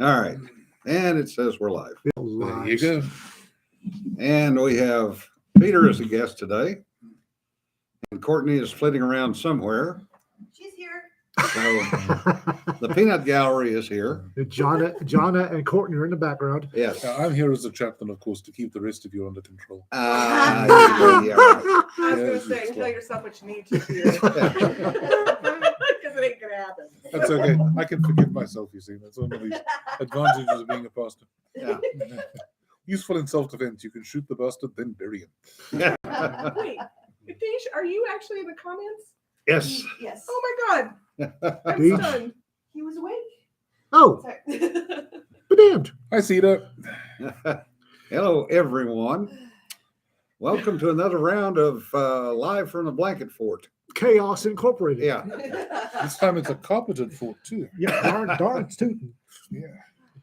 All right. And it says we're live. There you go. And we have Peter as a guest today. And Courtney is flitting around somewhere. She's here. So the peanut gallery is here. Jonna and Courtney are in the background. Yes. I'm here as a chaplain, of course, to keep the rest of you under control. Yeah. I was going to say, tell yourself what you need to do. Because it ain't going to happen. That's okay. I can forgive myself, you see. That's one of the advantages of being a pastor. Yeah. Useful in self-defense. You can shoot the bastard, then bury him. Wait, Deesh, are you actually in the comments? Yes. Yes. Oh my God. I'm Deesh? stunned. He was awake. Oh, Sorry. be damned. I see that. Hello, everyone. Welcome to another round of Live from the Blanket Fort. Chaos Incorporated. Yeah. This time it's a carpeted fort, too. Yeah, darn tootin'. Yeah.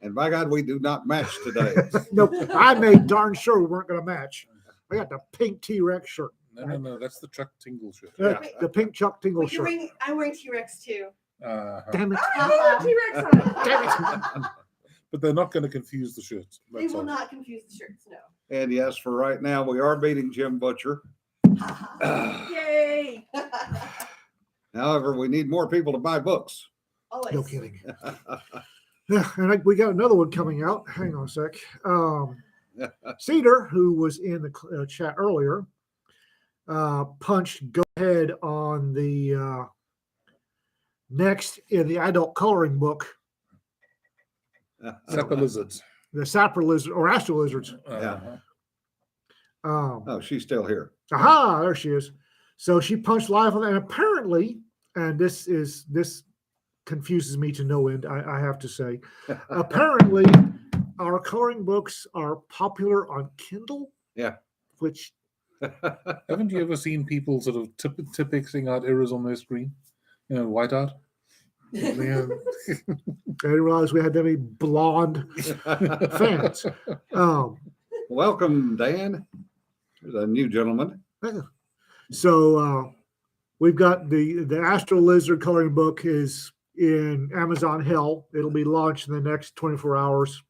And by God, we do not match today. Nope, I made darn sure we weren't going to match. I got the pink T-Rex shirt. No. That's the Chuck Tingle shirt. The pink Chuck Tingle Wait, shirt. I'm wearing T-Rex too. Damn it. Oh, T-Rex on it. Damn it. But they're not going to confuse the shirts. They That's will all. not confuse the shirts, no. And yes, for right now, we are beating Jim Butcher. Yay! However, we need more people to buy books. Always. No kidding. Yeah, and we got another one coming out. Hang on a sec. Cedar, who was in the chat earlier, punched go ahead on the next in the adult coloring book, Sapper lizards. the sapper lizard or astro lizards. Uh-huh. Oh, she's still here. Aha, there she is. So she punched live on that. And apparently, and this confuses me to no end, I have to say. Apparently, our coloring books are popular on Kindle. Yeah. Which Haven't you ever seen people sort of typing out errors on their screen? You know, whiteout? man, I didn't realize we had that many blonde fans. Welcome, Dan. There's a new gentleman. So we've got the Astro Lizard coloring book is in Amazon Hell. It'll be launched in the next 24 hours.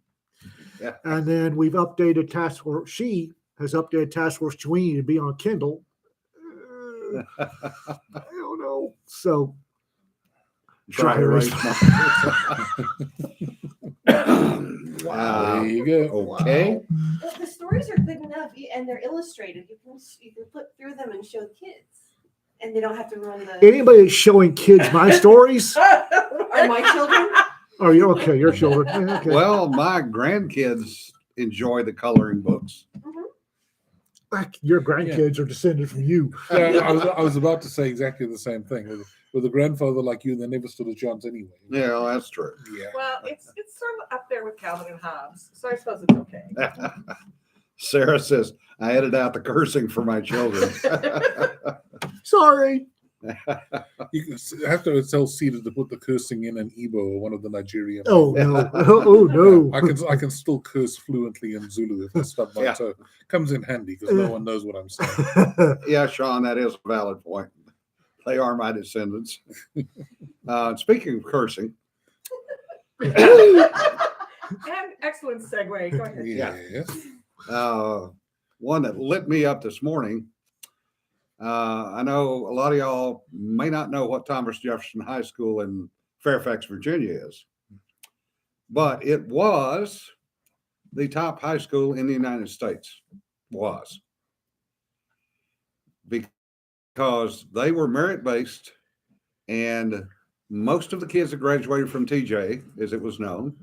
Yeah. And then we've updated Task Force. She has updated Task Force Chewini to be on Kindle. I don't know. So Dry erase. There you go. Okay. The stories are good enough, and they're illustrated. You can flip through them and show the kids, and they don't have to run the. Anybody that's showing kids my stories? Are my children? Oh, you're okay. Your children. Yeah, okay. Well, my grandkids enjoy the coloring books. Like your grandkids are descended from you. Yeah, I was about to say exactly the same thing. With a grandfather like you, they never stood a chance anyway. Yeah, well, that's true. Yeah. Well, it's sort of up there with Calvin and Hobbes, so I suppose it's okay. Sarah says, I edited out the cursing for my children. Sorry. You have to tell Cedar to put the cursing in an Igbo or one of the Nigerian. Oh no. Oh no. I can still curse fluently in Zulu if I stub my Yeah. toe. Comes in handy because no one knows what I'm saying. Yeah, Sean, that is a valid point. They are my descendants. Speaking of cursing, And excellent segue. Go ahead. Yes. one that lit me up this morning. I know a lot of y'all may not know what Thomas Jefferson High School in Fairfax, Virginia is, but it was the top high school in the United States. Was. Because they were merit-based, and most of the kids that graduated from TJ, as it was known,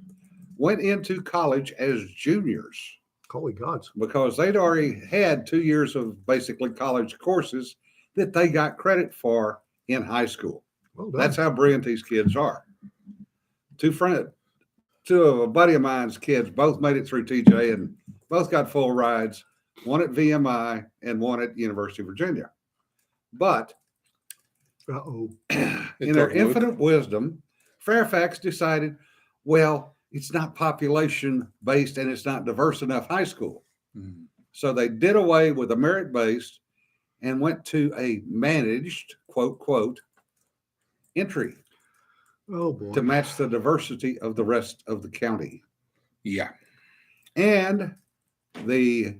went into college as juniors Holy gods. because they'd already had 2 years of basically college courses that they got credit for in high school. Well done. That's how brilliant these kids are. Two of a buddy of mine's kids both made it through TJ and both got full rides, one at VMI and one at University of Virginia. But Uh-oh. in their infinite wisdom, Fairfax decided, well, it's not population based and it's not diverse enough high school. Mm. So they did away with the merit based and went to a managed, quote, entry. Oh boy. to match the diversity of the rest of the county. Yeah. And the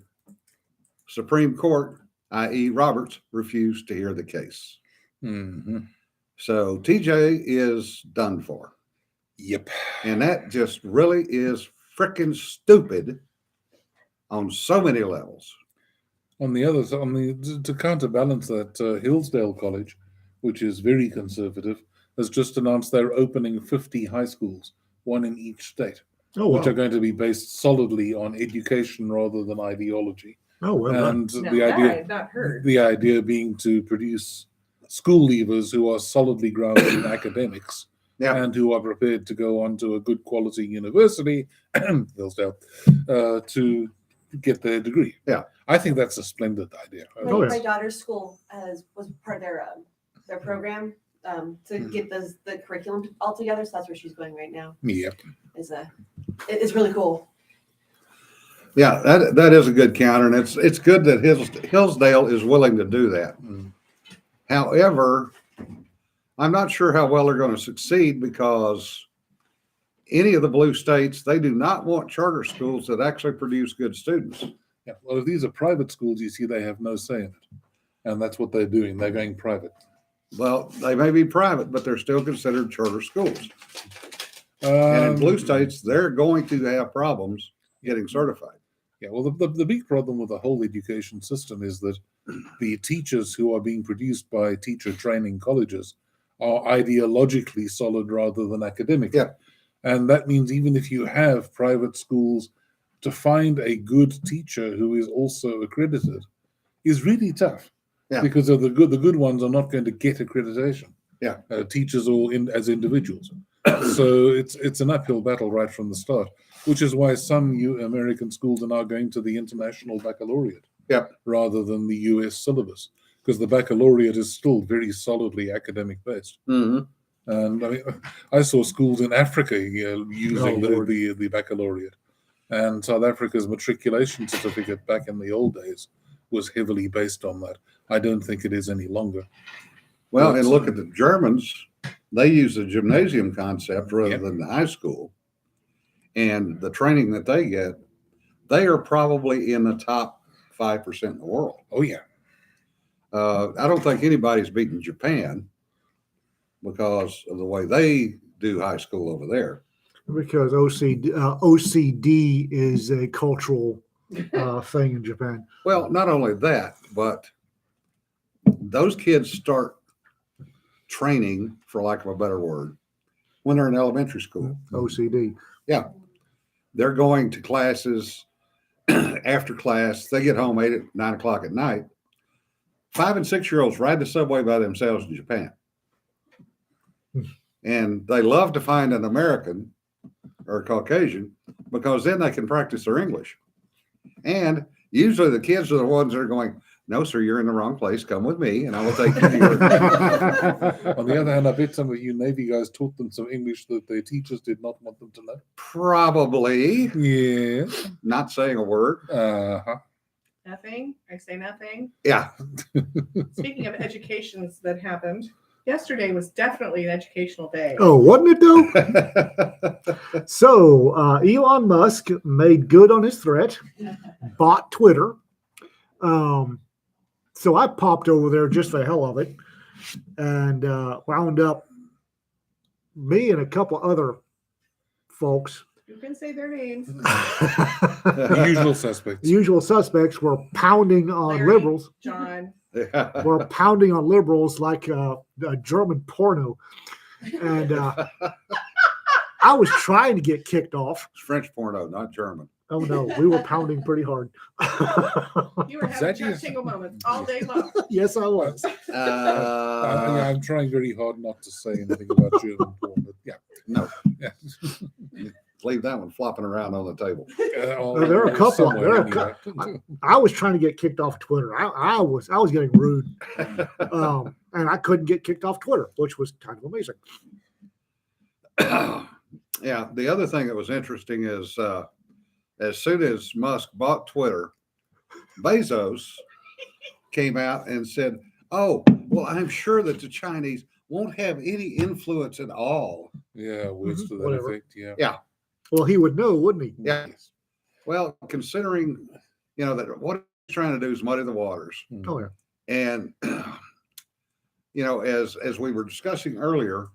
Supreme Court, i.e., Roberts, refused to hear the case. Hmm. So TJ is done for. Yep. And that just really is freaking stupid on so many levels. On the other side, to counterbalance that, Hillsdale College, which is very conservative, has just announced they're opening 50 high schools, one in each state, Oh which wow. are going to be based solidly on education rather than ideology. Oh well done. And Now the that idea, I've not heard. the idea being to produce school leavers who are solidly grounded in academics Yeah. and who are prepared to go on to a good quality university, Hillsdale, to get their degree. Yeah. I think that's a splendid idea. My, Oh, yeah. my daughter's school was part of their program to get the curriculum all together. So that's where she's going right now. Yeah. It's really cool. Yeah, that is a good counter, and it's good that Hillsdale is willing to do that. Mm. However, I'm not sure how well they're going to succeed because any of the blue states, they do not want charter schools that actually produce good students. Yeah. Well, if these are private schools, you see, they have no say in it. And that's what they're doing. They're going private. Well, they may be private, but they're still considered charter schools. And in blue states, they're going to have problems getting certified. Yeah, well, the big problem with the whole education system is that the teachers who are being produced by teacher training colleges are ideologically solid rather than academic. Yeah. And that means even if you have private schools, to find a good teacher who is also accredited is really tough. Yeah. Because of the good ones are not going to get accreditation. Yeah. Teachers or as individuals. So it's an uphill battle right from the start, which is why some American schools are now going to the international baccalaureate rather than the US syllabus, because the baccalaureate is still very solidly academic based. Mm-hmm. And I mean, I saw schools in Africa using Lord. the baccalaureate, and South Africa's matriculation certificate back in the old days was heavily based on that. I don't think it is any longer. Well, But, and look at the Germans. They use the gymnasium concept rather Yep. than the high school. And the training that they get, they are probably in the top 5% in the world. Oh yeah. I don't think anybody's beaten Japan because of the way they do high school over there. Because OCD is a cultural thing in Japan. Well, not only that, but those kids start training, for lack of a better word, when they're in elementary school. OCD. They're going to classes after class. They get home 9 o'clock at night. 5 and 6 year olds ride the subway by themselves in Japan. And they love to find an American or a Caucasian because then they can practice their English. And usually the kids are the ones that are going, "No, sir, you're in the wrong place. Come with me and I will take you to your." On the other hand, I bet some of you Navy guys taught them some English that their teachers did not want them to know. Probably Yeah. not saying a word. Uh-huh. Nothing. I say nothing. Yeah. Speaking of educations that happened, yesterday was definitely an educational day. Oh, wasn't it though? So Elon Musk made good on his threat, bought Twitter. So I popped over there just for the hell of it and wound up me and a couple other folks. You can say their names. The usual suspects. Usual suspects were pounding on Larry, liberals. John. Were pounding on liberals like a German porno. And I was trying to get kicked off. It's French porno, not German. Oh no, we were pounding pretty hard. You were having chat tingle moments all day long. Yes, I was. Yeah, I'm trying very hard not to say anything about German porn, but yeah. No, Yeah. leave that one flopping around on the table. There are a couple- somewhere there are a anyway. I was trying to get kicked off Twitter. I was getting rude, and I couldn't get kicked off Twitter, which was kind of amazing. Yeah, the other thing that was interesting is as soon as Musk bought Twitter, Bezos came out and said, "Oh, well, I'm sure that the Chinese won't have any influence at all. Yeah, words Mhm, to that whatever. effect. Yeah. Yeah. Well, he would know, wouldn't he? Yeah. Yes. Well, considering, that what he's trying to do is muddy the waters. Mm. Oh, yeah. And, as we were discussing earlier,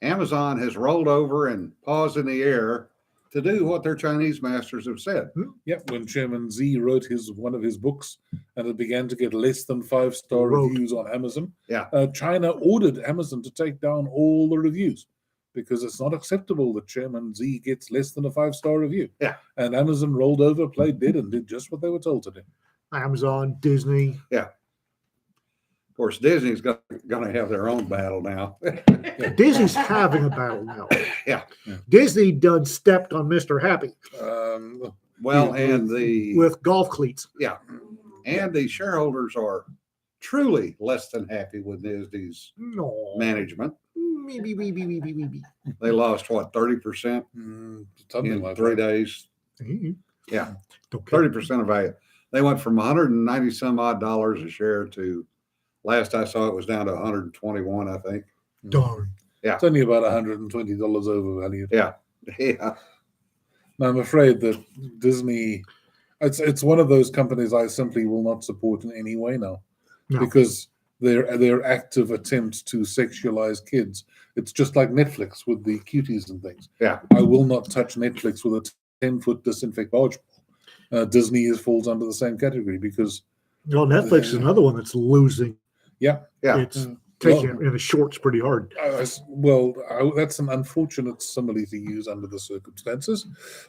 Amazon has rolled over and paused in the air to do what their Chinese masters have said. Yeah, when Chairman Z wrote one of his books and it began to get less than 5-star Wrote. reviews on Amazon, Yeah. China ordered Amazon to take down all the reviews because it's not acceptable that Chairman Z gets less than a 5-star review. Yeah. And Amazon rolled over, played dead, and did just what they were told to do. Amazon, Disney. Of course, Disney's going to have their own battle now. Disney's having a battle now. Yeah. Disney done stepped on Mr. Happy Well, and the with golf cleats. shareholders are truly less than happy with Disney's No. management. Maybe. They lost what, 30% Something in like 3 that. days? Yeah. Don't care. 30% of value. They went from 190 some odd dollars a share to, last I saw, it was down to 121, I think. Darn. It's only about $120 overvalued. Yeah. Now, I'm afraid that Disney, it's one of those companies I simply will not support in any way now, No. because their active attempt to sexualize kids. It's just like Netflix with the cuties and things. Yeah. I will not touch Netflix with a 10-foot disinfect barge pole. Disney falls under the same category because Well, Netflix is another one that's losing. Yeah. It's taking it in the shorts pretty hard. that's an unfortunate simile to use under the circumstances,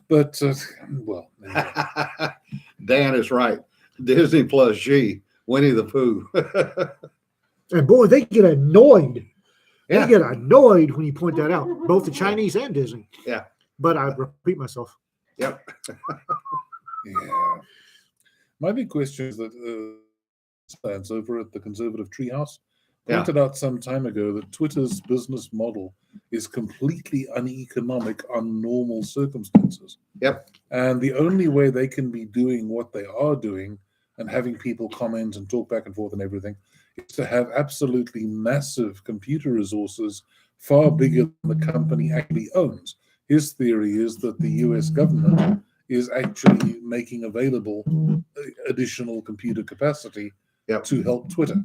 but anyway. Dan is right. Disney plus G, Winnie the Pooh. And boy, they get annoyed. Yeah. They get annoyed when you point that out, both the Chinese and Disney. Yeah. But I repeat myself. Yep. Yeah. My big question is that stands over at the Conservative Treehouse pointed out some time ago that Twitter's business model is completely uneconomic on normal circumstances. Yep. And the only way they can be doing what they are doing and having people comment and talk back and forth and everything is to have absolutely massive computer resources far bigger than the company actually owns. His theory is that the US government is actually making available additional computer capacity to help Twitter.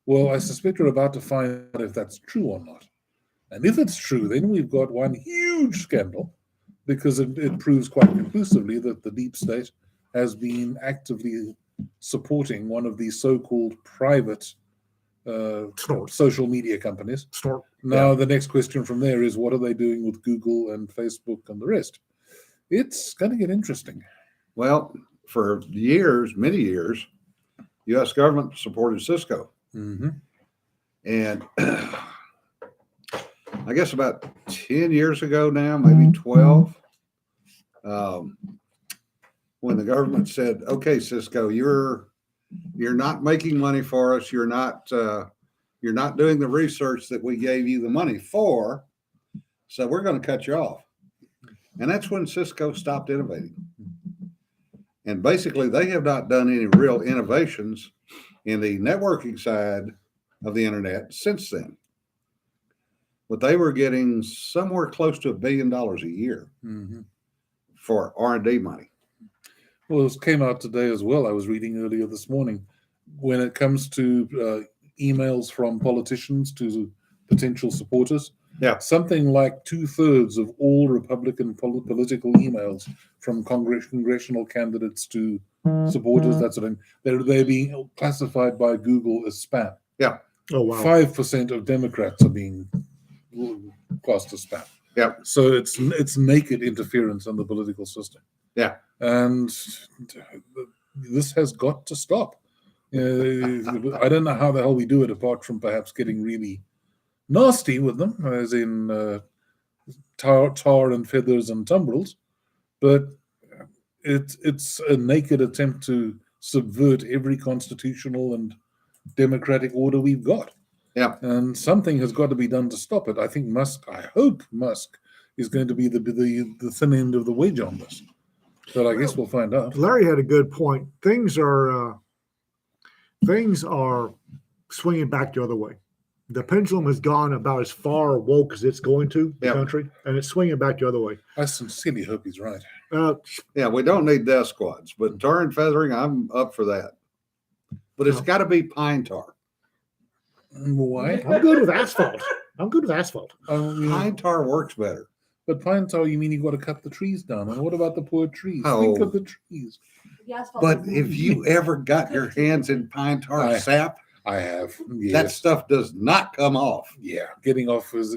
Well, I suspect we're about to find out if that's true or not. And if it's true, then we've got one huge scandal, because it proves quite conclusively that the deep state has been actively supporting one of these so-called private social media companies. Now, the next question from there is, what are they doing with Google and Facebook and the rest? It's going to get interesting. Well, for years, many years, U.S. government supported Cisco. Mm-hmm. And I guess about 10 years ago now, maybe 12, when the government said, okay, Cisco, you're not making money for us. You're not doing the research that we gave you the money for. So we're going to cut you off. And that's when Cisco stopped innovating. And basically, they have not done any real innovations in the networking side of the internet since then. But they were getting somewhere close to $1 billion a year for R&D money. Well, this came out today as well. I was reading earlier this morning. When it comes to emails from politicians to potential supporters, something like 2/3 of all Republican political emails from congressional candidates to supporters, that sort of thing, they're being classified by Google as spam. Yeah. Oh, wow. 5% of Democrats are being classed as spam. Yeah. So it's naked interference in the political system. Yeah. And this has got to stop. I don't know how the hell we do it, apart from perhaps getting really nasty with them, as in tar and feathers and tumbrils. But it's a naked attempt to subvert every constitutional and democratic order we've got. Yeah. And something has got to be done to stop it. I hope Musk is going to be the thin end of the wedge on this. But I guess we'll find out. Larry had a good point. Things are swinging back the other way. the pendulum has gone about as far woke as it's going to the Yep. country, and it's swinging back the other way. I sincerely hope he's right. Yeah, we don't need death squads, but tar and feathering, I'm up for that. But it's got to be pine tar. Why? I'm good with asphalt. I'm good with asphalt. Pine tar works better. But pine tar, you mean you've got to cut the trees down? And what about the poor trees? Think Oh. of the trees. The asphalt But is- if you ever got your hands in pine tar sap, I have. Yes. that stuff does not come off. Yeah, getting it off is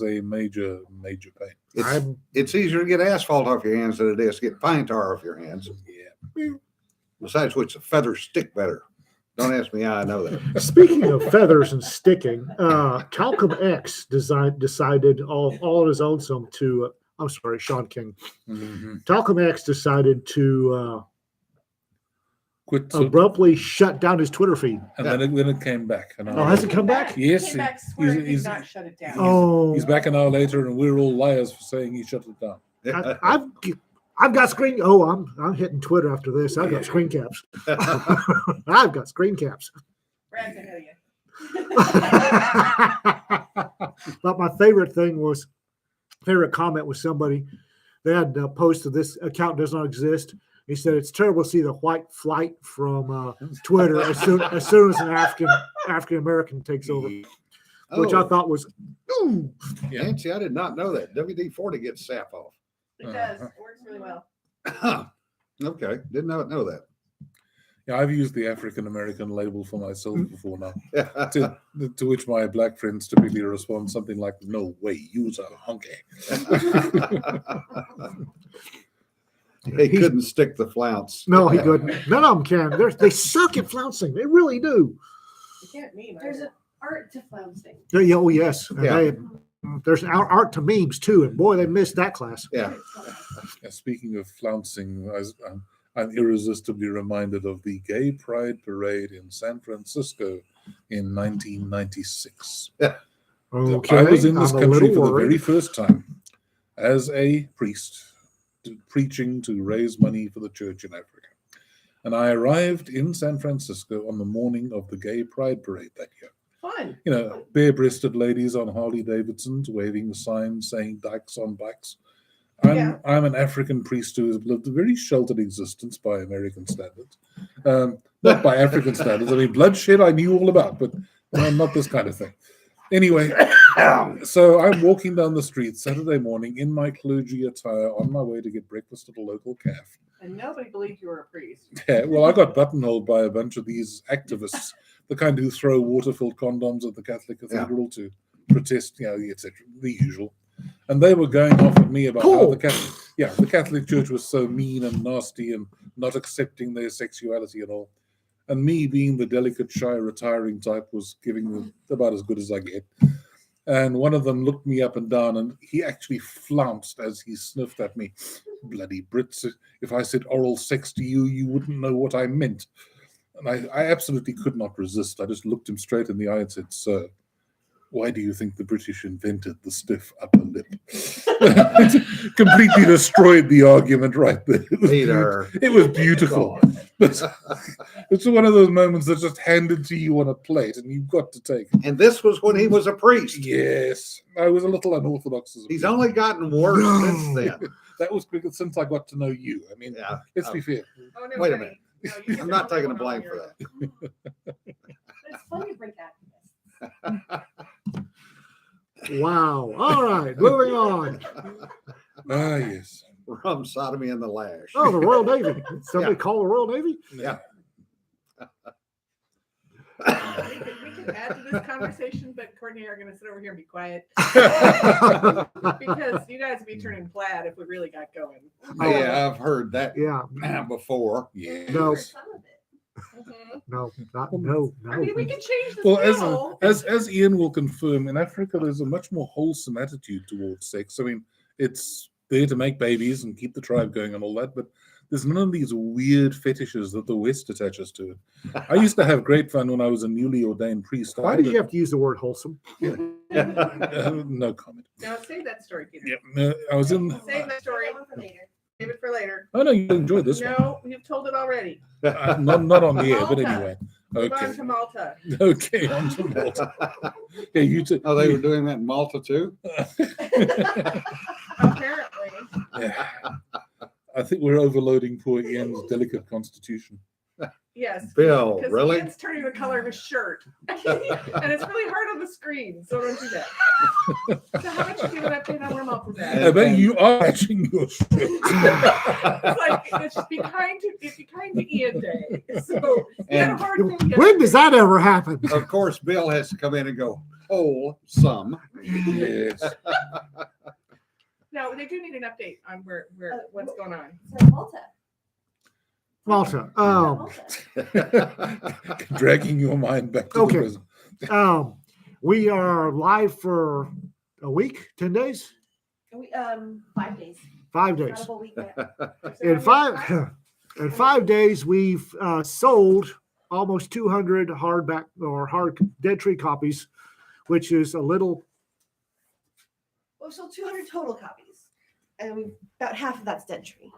a major pain. It's easier to get asphalt off your hands than it is to get pine tar off your hands. Yeah. Besides which, the feathers stick better. Don't ask me how I know that. Speaking of feathers and sticking, Talcum X decided all on his own I'm sorry, Sean King. Mm-hmm. Talcum X decided to Quit. abruptly shut down his Twitter feed. And then it came back. And Oh, has it come back? Yes, He came back swearing he he's- did not shut it down. Oh, he's back an hour later, and we're all liars for saying he shut it down. I've got screen. Oh, I'm hitting Twitter after this. I've got screen caps. I've got screen caps. Brad's ahead of you. But my favorite comment was somebody they had posted this account does not exist. He said it's terrible to see the white flight from Twitter as soon as an African American takes over, which I thought was ooh. Yeah. Nancy, I did not know that. WD-40 gets sap off. It does. It works really well. Okay, did not know that. Yeah, I've used the African American label for myself before now. Yeah. To which my black friends typically respond something like, "No way, you's a honky." He couldn't stick the flounce. No, he couldn't. None of them can. They suck at flouncing. They really do. You can't meme. There's an art to flouncing. Yeah, oh yes. And Yeah. there's art to memes too, and boy, they missed that class. Yeah. Yeah, speaking of flouncing, I'm irresistibly reminded of the Gay Pride Parade in San Francisco in 1996. Okay, I was in this I'm a country little for the worried. very first time as a priest preaching to raise money for the church in Africa. And I arrived in San Francisco on the morning of the Gay Pride Parade that year. Fun. You know, bare-breasted ladies on Harley Davidsons waving signs saying "Dykes on bikes." I'm an African priest who has lived a very sheltered existence by American standards, not by African standards. I mean, bloodshed I knew all about, but not this kind of thing. Anyway, so I'm walking down the street Saturday morning in my clergy attire on my way to get breakfast at a local cafe. And nobody believed you were a priest. Yeah, well, I got buttonholed by a bunch of these activists, the kind who throw water-filled condoms at the Catholic Cathedral to protest, etc., the usual. And they were going off at me about how the Catholic Church was so mean and nasty and not accepting their sexuality and all. And me, being the delicate, shy, retiring type, was giving them about as good as I get. And one of them looked me up and down, and he actually flounced as he sniffed at me. Bloody Brits, if I said oral sex to you, you wouldn't know what I meant. And I absolutely could not resist. I just looked him straight in the eye and said, "Sir, why do you think the British invented the stiff upper lip?" Completely destroyed the argument right there. It was beautiful. But it's one of those moments that's just handed to you on a plate and you've got to take it. And this was when he was a priest. Yes. I was a little unorthodox as a He's priest. only gotten worse since then. That was because since I got to know you. I mean, let's be fair. Oh, no, Wait a honey. minute. No, you I'm get not the taking one the blame on for your- that. It's fun to break activists. Wow. All right, moving on. Ah, yes. Rum, sodomy, and the lash. Oh, the Royal Navy. Somebody call the Royal Navy? Yeah. We can add to this conversation, but Courtney and I are going to sit over here and be quiet because you guys would be turning plaid if we really got going. Yeah, I've heard that Yeah. before. Yeah. No. Some of it. No, no. I mean, we can change the Well, skill. as Ian will confirm, in Africa there's a much more wholesome attitude towards sex. I mean, it's there to make babies and keep the tribe going and all that, but there's none of these weird fetishes that the West attaches to it. I used to have great fun when I was a newly ordained priest. Why did you have to use the word wholesome? No comment. Now save that story, Peter. Yeah, no, I was in. Save that story. That one for later. Save it for later. Oh no, you enjoyed this one. No, you've told it already. Not on the air, but anyway, Move Okay. on to Malta. Okay, on to Malta. Okay, you two. Oh, they were doing that in Malta too? Apparently. Yeah. I think we're overloading poor Ian's delicate constitution. Yes. Bill, Because really? Ian's turning the color of his shirt. And it's really hard on the screen, so don't do that. So how about you give an update on where Malta's at? I bet you are matching your shirt. It's like it's be kind to Ian Day. So he had a And hard thing When does yesterday. that ever happen? of course, Bill has to come in and go, wholesome. Yes. No, they do need an update on where what's going on. So Malta. Malta. Malta. Dragging your mind back to Okay. the present. We are live for a week, 10 days, We, 5 days. 5 Not days. a whole week yet. In in 5 days, we've sold almost 200 hardback or hard dead tree copies, which is a little. Well, we sold 200 total copies, and about half of that's dead tree.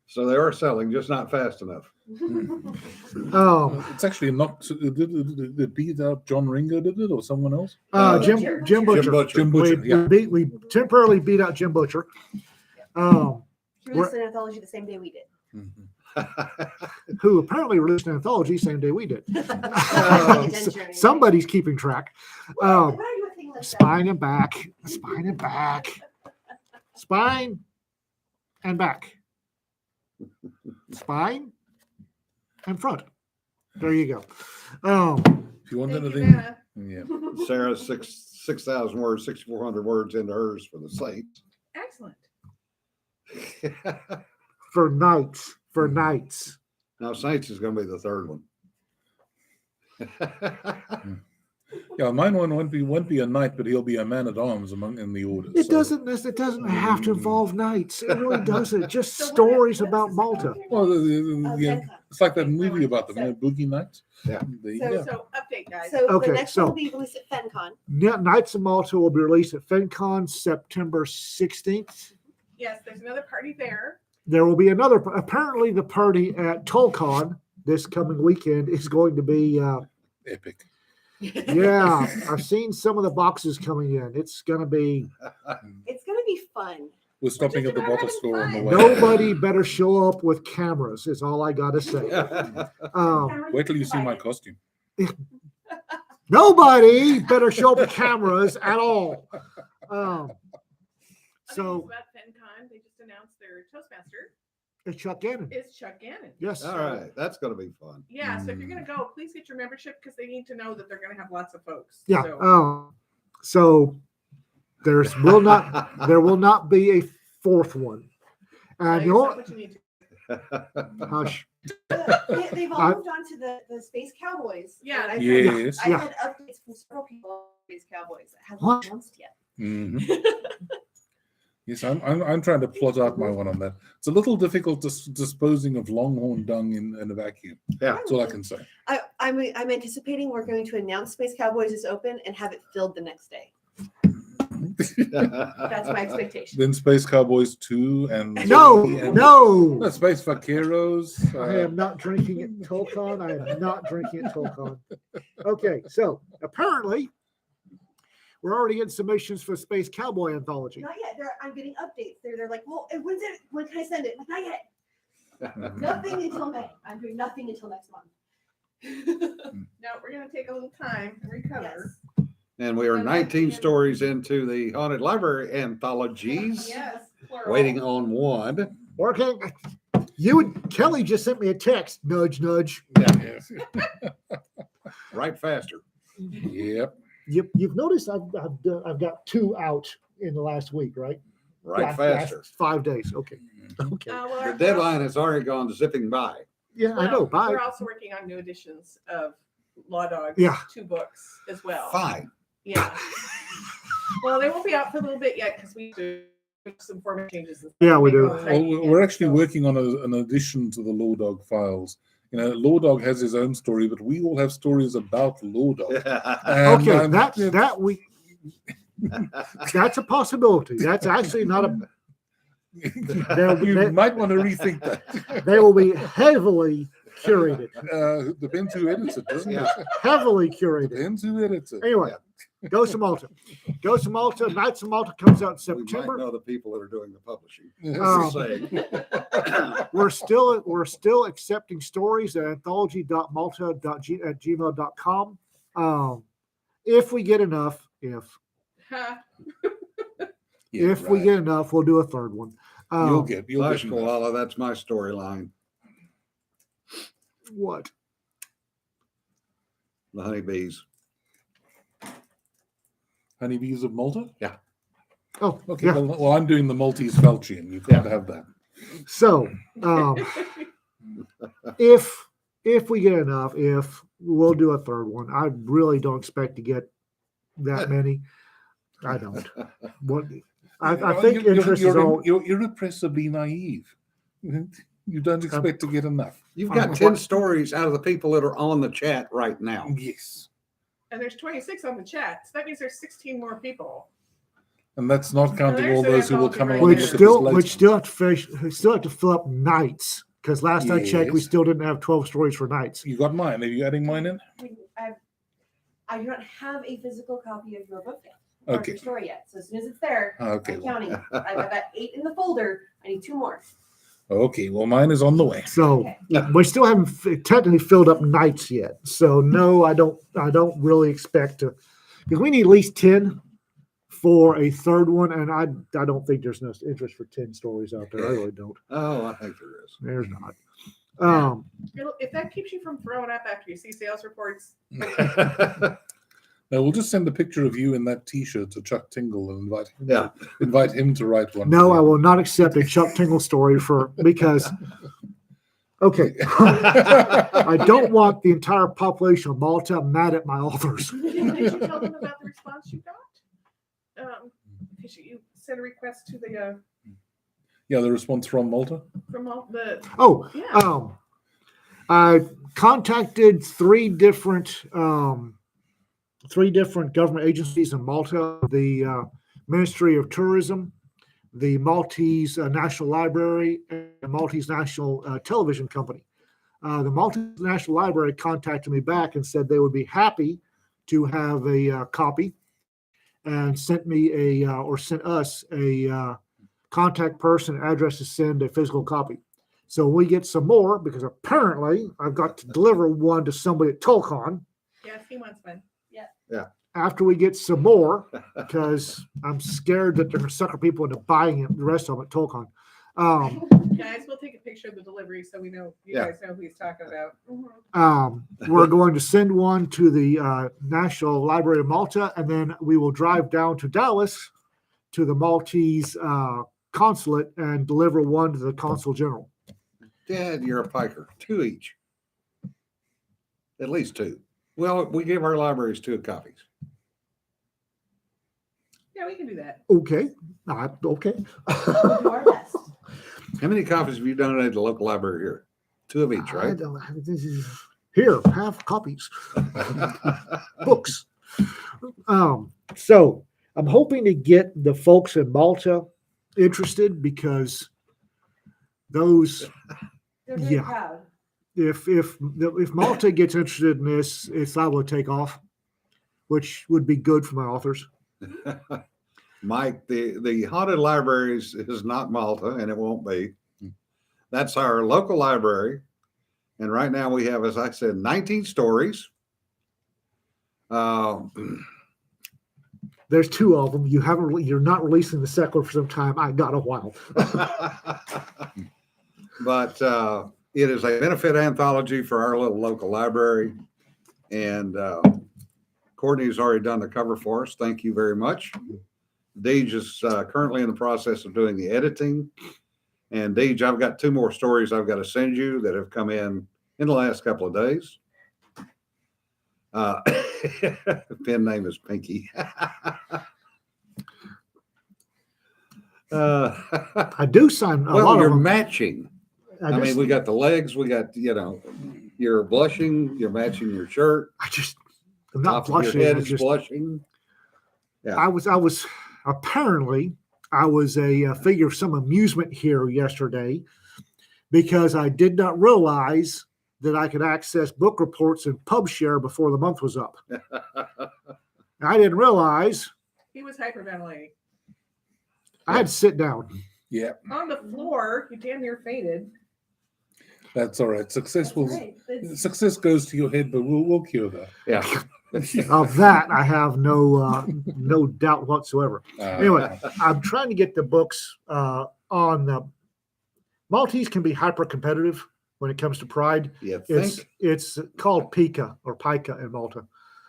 So they are selling, just not fast enough. It's actually not. Did it beat out John Ringo? Did it or someone else? Jim Butcher. Butcher. Jim Butcher. Yeah. We temporarily beat out Jim Butcher. He released an anthology the same day we did. Mhm. Who apparently released an anthology same day we did. Somebody's keeping track. Well, why are you a thing like that? Spine and back, spine and back, spine and back, spine and front. There you go. If you want Thank you, anything, Vanna. yeah. Sarah's 6,000 words, 6,400 words into hers for the Saints. Excellent. For nights. Now Saints is going to be the third one. Yeah, mine one won't be a knight, but he'll be a man at arms in the order. It so- doesn't have to involve knights. It really doesn't. Just So what stories else about is Malta. about Well, here? yeah, it's like that movie about them, Boogie Nights. Yeah. So update, guys. So Okay, the next so- one will be released at FenCon. Knights of Malta will be released at FenCon September 16th. Yes, there's another party there. There will be another. Apparently, the party at TollCon this coming weekend is going to be. Epic. Yeah, I've seen some of the boxes coming in. It's going to be. It's going to be fun. We're stopping just at the about bottle having store on the fun. way. Nobody better show up with cameras. Is all I got to say. Wait till you see my costume. Nobody better show up with cameras at all. So about FenCon, they just announced their Toastmaster it's Chuck Gannon. is Chuck Gannon. Yes. All right, that's going to be fun. Yeah, so if you're gonna go, please get your membership because they need to know that they're gonna have lots of folks. Yeah. So, So there will not be a fourth one. tell And yourself what you need to. hush. They've all moved on to the Space Cowboys. Yeah. And I've Yes. I've Yeah. had updates from several people on Space Cowboys that haven't What? been announced yet. Mhm. Yes, I'm trying to plot out my one on that. It's a little difficult disposing of longhorn dung in a vacuum. Yeah. That's all I can say. I'm anticipating we're going to announce Space Cowboys is open and have it filled the next day. That's my expectation. Then Space Cowboys 2 and No. Space Vaqueros. I am not drinking at TollCon. I am not drinking at TollCon. Okay, so apparently we're already getting submissions for Space Cowboy Anthology. Not yet. I'm getting updates. They're like, well, and when's it? When can I send it? Like, not yet. Mhm. Nothing until May. I'm doing nothing until next month. No, we're gonna take a little time and recover. Yes. And we are 19 stories into the Haunted Library anthologies, Yes. plural. waiting on one. Working. You and Kelly just sent me a text. Nudge, nudge. Yes. Right faster. Yep. You've noticed I've got 2 out in the last week, right? Right Last faster. 5 days. Okay. Okay. Well, The deadline has already gone zipping by. Yeah, I know. Well, Bye. We're also working on new editions of Law Dogs. Yeah. 2 books as well. Fine. Yeah. Well, they won't be out for a little bit yet because we do some format changes. And stuff. Yeah, we do. Well, we're actually working on an addition to the Law Dog files. You know, Law Dog has his own story, but we all have stories about Law Dog. And, Okay, um, that's a possibility. That's actually not a. You might want to rethink that. They will be heavily curated. Depends who edits it, doesn't Yeah. it? Heavily curated. Depends who edits it. Anyway, Ghosts of Malta. Ghosts of Malta, Knights of Malta comes out in We might September. know the people that are doing the publishing. Um, Say. We're still accepting stories at anthology.malta@gmail.com. If we get enough, if Yeah, we right. get enough, we'll do a third one. You'll get Hush, enough. koala, that's my storyline. What? The honeybees. Honeybees of Malta? Oh, Okay, yeah. well, I'm doing the Maltese falchion. You can't have that. So, if we get enough, if we'll do a third one, I really don't expect to get that many. I don't. What I think interest is all. You're irrepressibly naive. You don't expect to get enough. You've got 10 stories out of the people that are on the chat right now. Yes. And there's 26 on the chat, so that means there's 16 more people. And that's not counting all those who will come along. Which and look at still, this which later. still have to finish. Still have to fill up nights because last I checked, we Yes. still didn't have 12 stories for nights. You got mine. Are you adding mine in? I do not have a physical copy of your book yet. Or Okay. your story yet. So as soon as it's there, Okay. I'm counting. I've got 8 in the folder. I need 2 more. Okay. Well, mine is on the way. So Okay. we still haven't technically filled up nights yet. So no, I don't really expect to, because we need at least 10 for a third one, and I don't think there's no interest for 10 stories out there. I really don't. Oh, I think there is. There's not. If that keeps you from throwing up after you see sales reports, No, we'll just send a picture of you in that T-shirt to Chuck Tingle and Yeah. invite him to write one. No, I will not accept a Chuck Tingle story because, okay, I don't want the entire population of Malta mad at my authors. did you tell them about the response you got? Because you sent a request to the Yeah, the response from Malta. from all the Oh, yeah. I contacted three different government agencies in Malta: the Ministry of Tourism, the Maltese National Library, and the Maltese National Television Company. The Maltese National Library contacted me back and said they would be happy to have a copy, and sent me sent us a contact person address to send a physical copy. So we get some more because apparently I've got to deliver one to somebody at Tolcon Yes, he wants one. after we get some more because I'm scared that they're going to sucker people into buying it, the rest of them at Tolcon. Guys, we'll take a picture of the delivery so we know you Yeah. guys know who he's talking about. We're going to send one to the National Library of Malta, and then we will drive down to Dallas to the Maltese consulate and deliver one to the consul general. Dad, you're a piker. 2 each. At least 2. Well, we give our libraries 2 copies. Yeah, we can do that. Okay. Okay. We'll do our best. How many copies have you donated to the local library here? 2 of each, I right? don't have this is here, have copies, books. So I'm hoping to get the folks in Malta interested because those, They're very Yeah. proud. if Malta gets interested in this, it's liable to take off, which would be good for my authors. Mike, the haunted libraries is not Malta, and it won't be. That's our local library. And right now we have, as I said, 19 stories. There's 2 of them. You're not releasing the second one for some time. I got a while. But it is a benefit anthology for our little local library. And Courtney's already done the cover for us. Thank you very much. Deej is currently in the process of doing the editing. And Deej, I've got 2 more stories I've got to send you that have come in the last couple of days. Pen name is Pinky. I do sign a Well, lot you're of them. matching. I mean, we got the legs, we got, you're blushing, you're matching your shirt. I'm not Top of your blushing. head I is just, blushing. Yeah. I was apparently I was a figure of some amusement here yesterday because I did not realize that I could access book reports in PubShare before the month was up. I didn't realize He was hyperventilating. I had to sit down. Yeah, On the floor, you damn near fainted. that's all right. Success That's will right. It's- success goes to your head, but we'll cure that. Yeah. Of that, I have no doubt whatsoever. Anyway, I'm trying to get the books on Maltese can be hyper competitive when it comes to pride. You think? It's called Pika or Pika in Malta.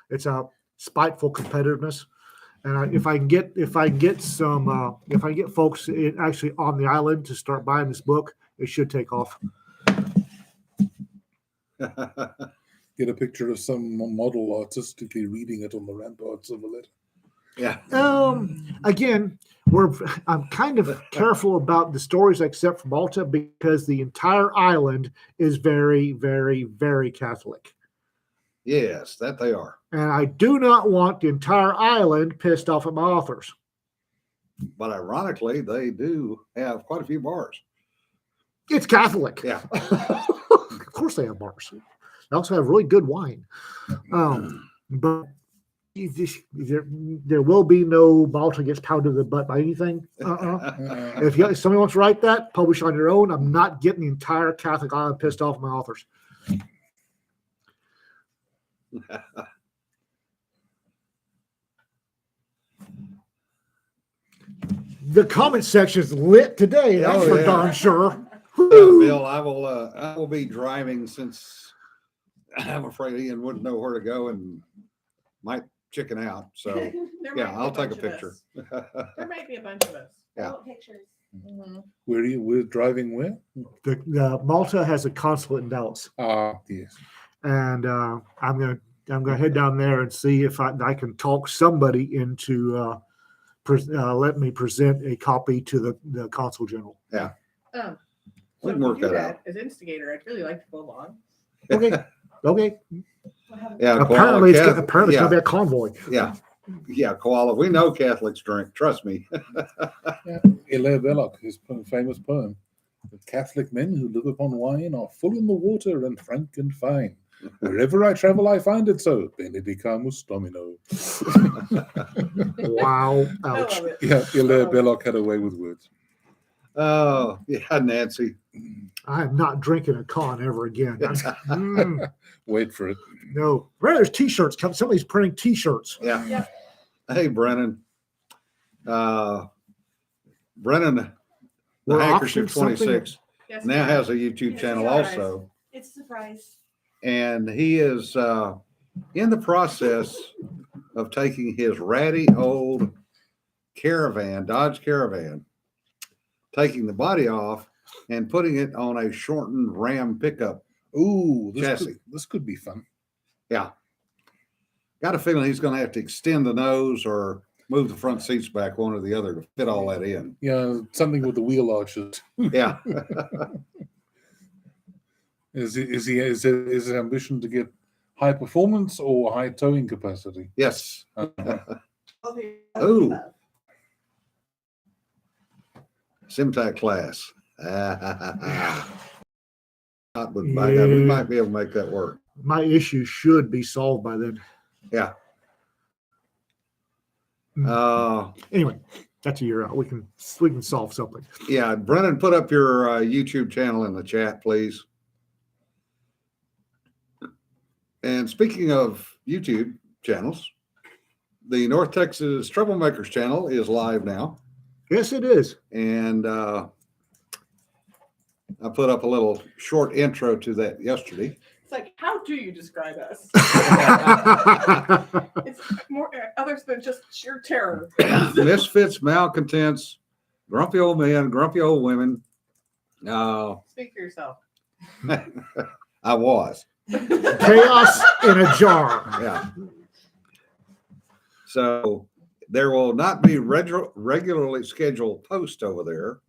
It's a spiteful competitiveness. And if I can get folks actually on the island to start buying this book, it should take off. Get a picture of some model artistically reading it on the ramparts of a letter. Yeah. Again, I'm kind of careful about the stories I accept from Malta because the entire island is very, very, very Catholic. Yes, that they are. And I do not want the entire island pissed off at my authors. But ironically, they do have quite a few bars. It's Catholic. Yeah. Of course they have bars. They also have really good wine. But there will be no Malta gets pounded in the butt by anything. If somebody wants to write that, publish on your own. I'm not getting the entire Catholic island pissed off at my authors. The comment section is lit today. That's Oh, for yeah. darn sure. Bill, I will be driving since I'm afraid Ian wouldn't know where to go and might chicken out. So There might yeah, be I'll take a bunch of picture. us. There might be a bunch of us. Yeah. Oh, pictures. Mhm. We're driving where? The Malta has a consulate in Dallas, Yes. and I'm gonna head down there and see if I can talk somebody into let me present a copy to the consul general. We So can if work you do that out. as instigator, I'd really like to go along. Okay. Okay. What happened? Yeah, Apparently, Koala, it's gonna yeah, be a convoy. yeah, Koala. We know Catholics drink. Trust me. Hilaire Belloc, his famous poem. The Catholic men who live upon wine are full in the water and frank and fine. Wherever I travel, I find it so. Benedicamus Domino. Wow. I Ouch. love it. Yeah, Hilaire Belloc had a way with words. Oh, yeah, Nancy. I am not drinking a con ever again. Wait for it. No. There's t-shirts. Somebody's printing t-shirts. Yeah. Yeah. Hey, Brennan. Brennan, the We're Handkerchief auctioning something? 26, Yes, now ma'am. has a YouTube Yes, channel he does. also. It's a surprise. And he is in the process of taking his ratty old caravan, Dodge Caravan, taking the body off and putting it on a shortened Ram pickup. Ooh, Jesse. this could be fun. Yeah. Got a feeling he's going to have to extend the nose or move the front seats back one or the other to fit all that in. Yeah, something with the wheel arches. Yeah. Is his ambition to get high performance or high towing capacity? Yes. Okay. Ooh. Simtac class. But we might be able to make that work. My issue should be solved by then. Yeah. Anyway, that's a year out. We can solve something. Yeah. Brennan, put up your YouTube channel in the chat, please. And speaking of YouTube channels, the North Texas Trollmakers channel is live now. Yes, it is. And I put up a little short intro to that yesterday. It's like, how do you describe us? It's more others than just sheer terror. Misfits, malcontents, grumpy old men, grumpy old women. Speak for yourself. I was. Chaos in a jar. Yeah. So there will not be regularly scheduled posts over there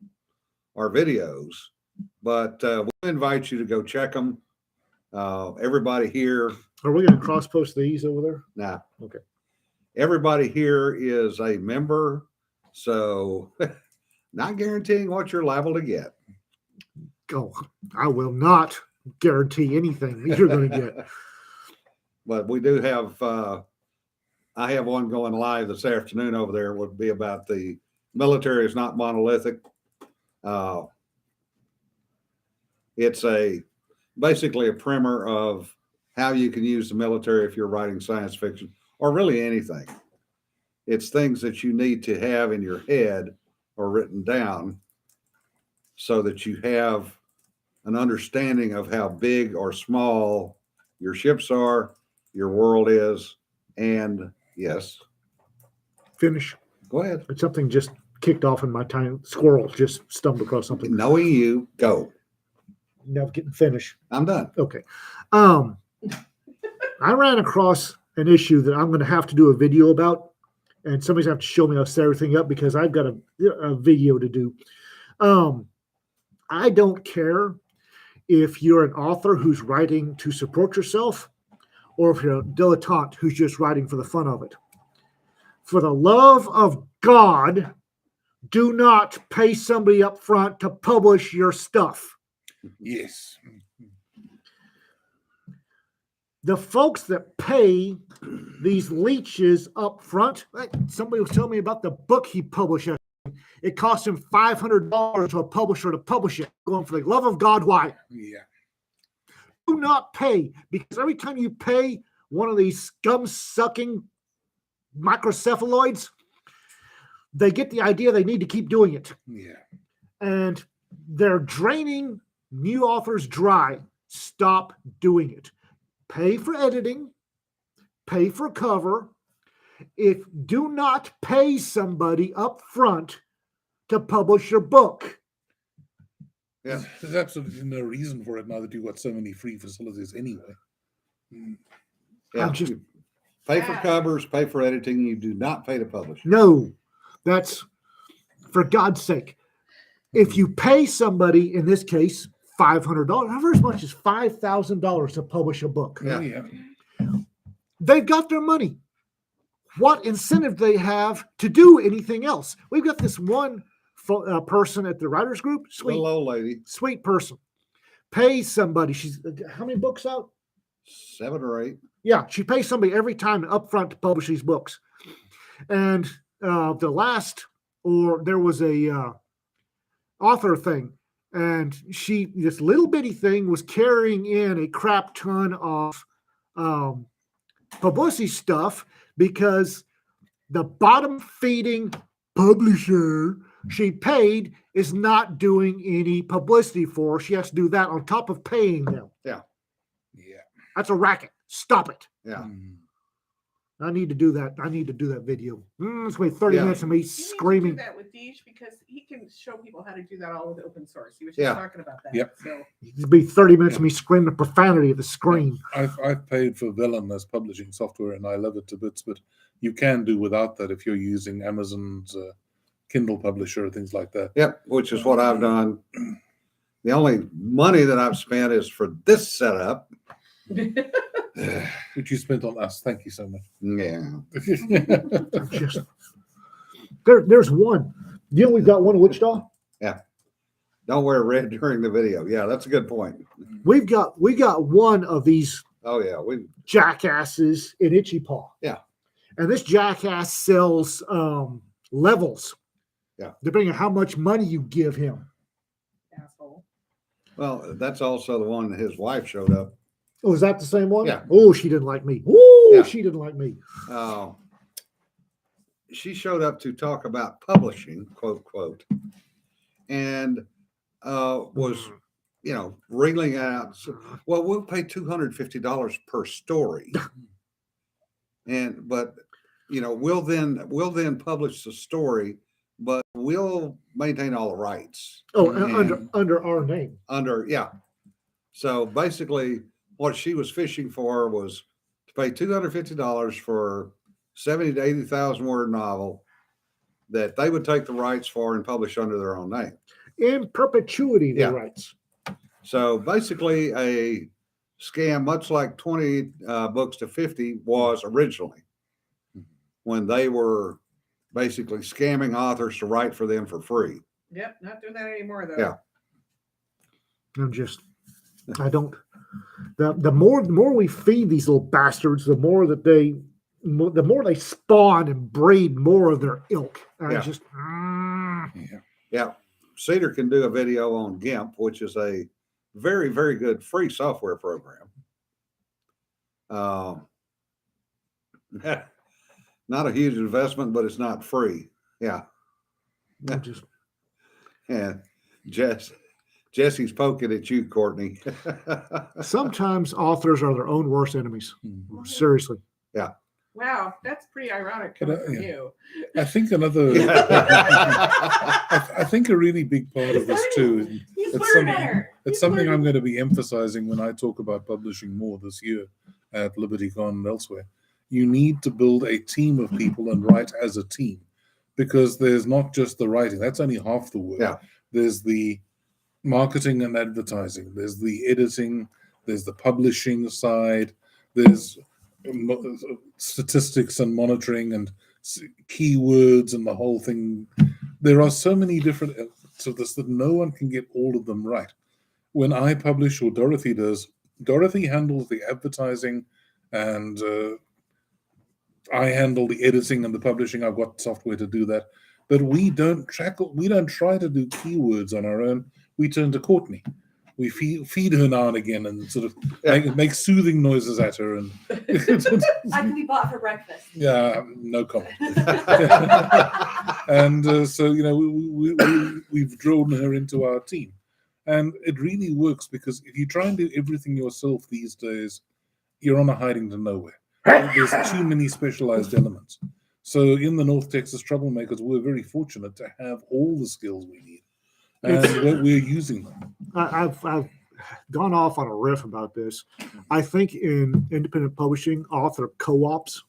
or videos, but we'll invite you to go check them. Everybody here, Are we going to cross post these over there? now, Okay. everybody here is a member. So Not guaranteeing what you're liable to get. Oh, I will not guarantee anything that you're going to get. But we do have, I have one going live this afternoon over there. It would be about the military is not monolithic. It's basically a primer of how you can use the military if you're writing science fiction or really anything. It's things that you need to have in your head or written down so that you have an understanding of how big or small your ships are, your world is, and yes. Finish. Go ahead. But something just kicked off in my time. Squirrel just stumbled across something. Knowing you, go. Never getting finished. I'm done. Okay. I ran across an issue that I'm going to have to do a video about, and somebody's going to have to show me how to set everything up because I've got a video to do. I don't care if you're an author who's writing to support yourself or if you're a dilettante who's just writing for the fun of it. For the love of God, do not pay somebody up front to publish your stuff. Yes. The folks that pay these leeches up front, like somebody was telling me about the book he published. It cost him $500 to a publisher to publish it. Going, for the love of God, why? Yeah. Do not pay, because every time you pay one of these scum-sucking microcephaloids, they get the idea they need to keep doing it. Yeah. And they're draining new authors dry. Stop doing it. Pay for editing, pay for cover. Do not pay somebody up front to publish your book. Yeah. There's absolutely no reason for it now that you've got so many free facilities anyway. Yeah. I'm just- You pay for covers, pay for editing. You do not pay to publish. No, that's for God's sake. If you pay somebody, in this case, $500, however as much as $5,000 to publish a book, Yeah. Yeah. they've got their money. What incentive do they have to do anything else? We've got this one person at the writers group, Little old lady, sweet person, pays somebody. She's how many books out? 7 or 8. Yeah, she pays somebody every time upfront to publish these books. And there was a author thing, and this little bitty thing was carrying in a crap ton of publicity stuff because the bottom feeding publisher she paid is not doing any publicity for her. She has to do that on top of paying them. Yeah. That's a racket. Stop it. Yeah. I need to do that. I need to do that video. It's going to be 30 Yeah. minutes of me You need to screaming. do that with Deej because he can show people how to do that all with open source. He was just talking about that. Yep. So It'll be 30 minutes of me screaming profanity at the screen. I've paid for Vellum as publishing software and I love it to bits, but you can do without that if you're using Amazon's Kindle publisher or things like that. Yep. Which is what I've done. The only money that I've spent is for this setup. Which you spent on us. Thank you so much. Yeah. Just there's one. You know, we've got one in Wichita. Don't wear red during the video. Yeah, that's a good point. We got one of these Oh yeah, jackasses in Itchy Paw. Yeah. And this jackass sells levels. Yeah. Depending on how much money you give him. asshole. well, that's also the one that his wife showed up. Oh, is that the same one? Yeah. Oh, she didn't like me. Oh, Yeah. she didn't like me. She showed up to talk about publishing, quote, quote, and was, wriggling out. Well, we'll pay $250 per story. But we'll then publish the story, but we'll maintain all the rights. Oh, And under our name. So basically what she was fishing for was to pay $250 for 70 to 80,000 word novel that they would take the rights for and publish under their own name. In perpetuity, the Yeah. rights. So basically a scam, much like 20 books to 50 was originally, when they were basically scamming authors to write for them for free. Yep, not doing that anymore though. Yeah. I don't. The more we feed these little bastards, the more they spawn and breed more of their ilk. I Yeah. just. Yeah. Yeah. Cedar can do a video on GIMP, which is a very, very good free software program. Not a huge investment, but it's not free. Yeah. I just And Jesse's poking at you, Courtney. sometimes authors are their own worst enemies. Mm. Seriously. Wow, that's pretty ironic coming from Yeah. you. I think another. I think a really big part of this too. He's It's learning something- better. It's something I'm going to be emphasizing when I talk about publishing more this year at LibertyCon and elsewhere. You need to build a team of people and write as a team, because there's not just the writing. That's only half the work. Yeah. There's the marketing and advertising. There's the editing. There's the publishing side. There's statistics and monitoring and keywords and the whole thing. There are so many different elements of this that no one can get all of them right. When I publish, or Dorothy does, Dorothy handles the advertising and I handle the editing and the publishing. I've got software to do that. But we don't try to do keywords on our own. We turn to Courtney. We feed her now and again and sort of make soothing noises at her. And I can be bought for breakfast. yeah, no comment. And so, we've drawn her into our team. And it really works, because if you try and do everything yourself these days, you're on a hiding to nowhere. There's too many specialized elements. So in the North Texas Trollmakers, we're very fortunate to have all the skills we need. And we're using them. I've gone off on a riff about this. I think in independent publishing, author co-ops,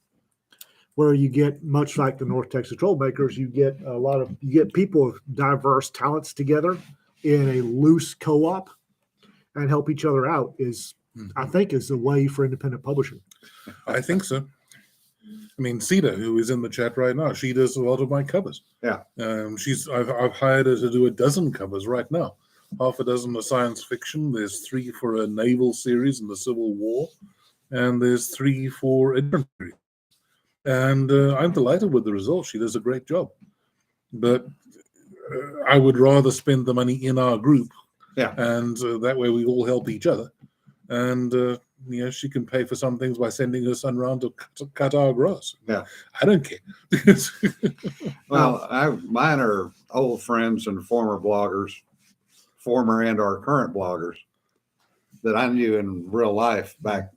where you get, much like the North Texas Trollmakers, you get people with diverse talents together in a loose co-op and help each other out I think is the way for independent publishing. I think so. I mean, Sita, who is in the chat right now, she does a lot of my covers. Yeah. I've hired her to do a dozen covers right now. Half a dozen are science fiction. There's 3 for a naval series in the Civil War, and there's 3 for a different series. And I'm delighted with the results. She does a great job. But I would rather spend the money in our group. Yeah. And that way we all help each other. And she can pay for some things by sending her son around to cut our grass. Yeah. I don't care. Well, mine are old friends and former bloggers, former and our current bloggers that I knew in real life back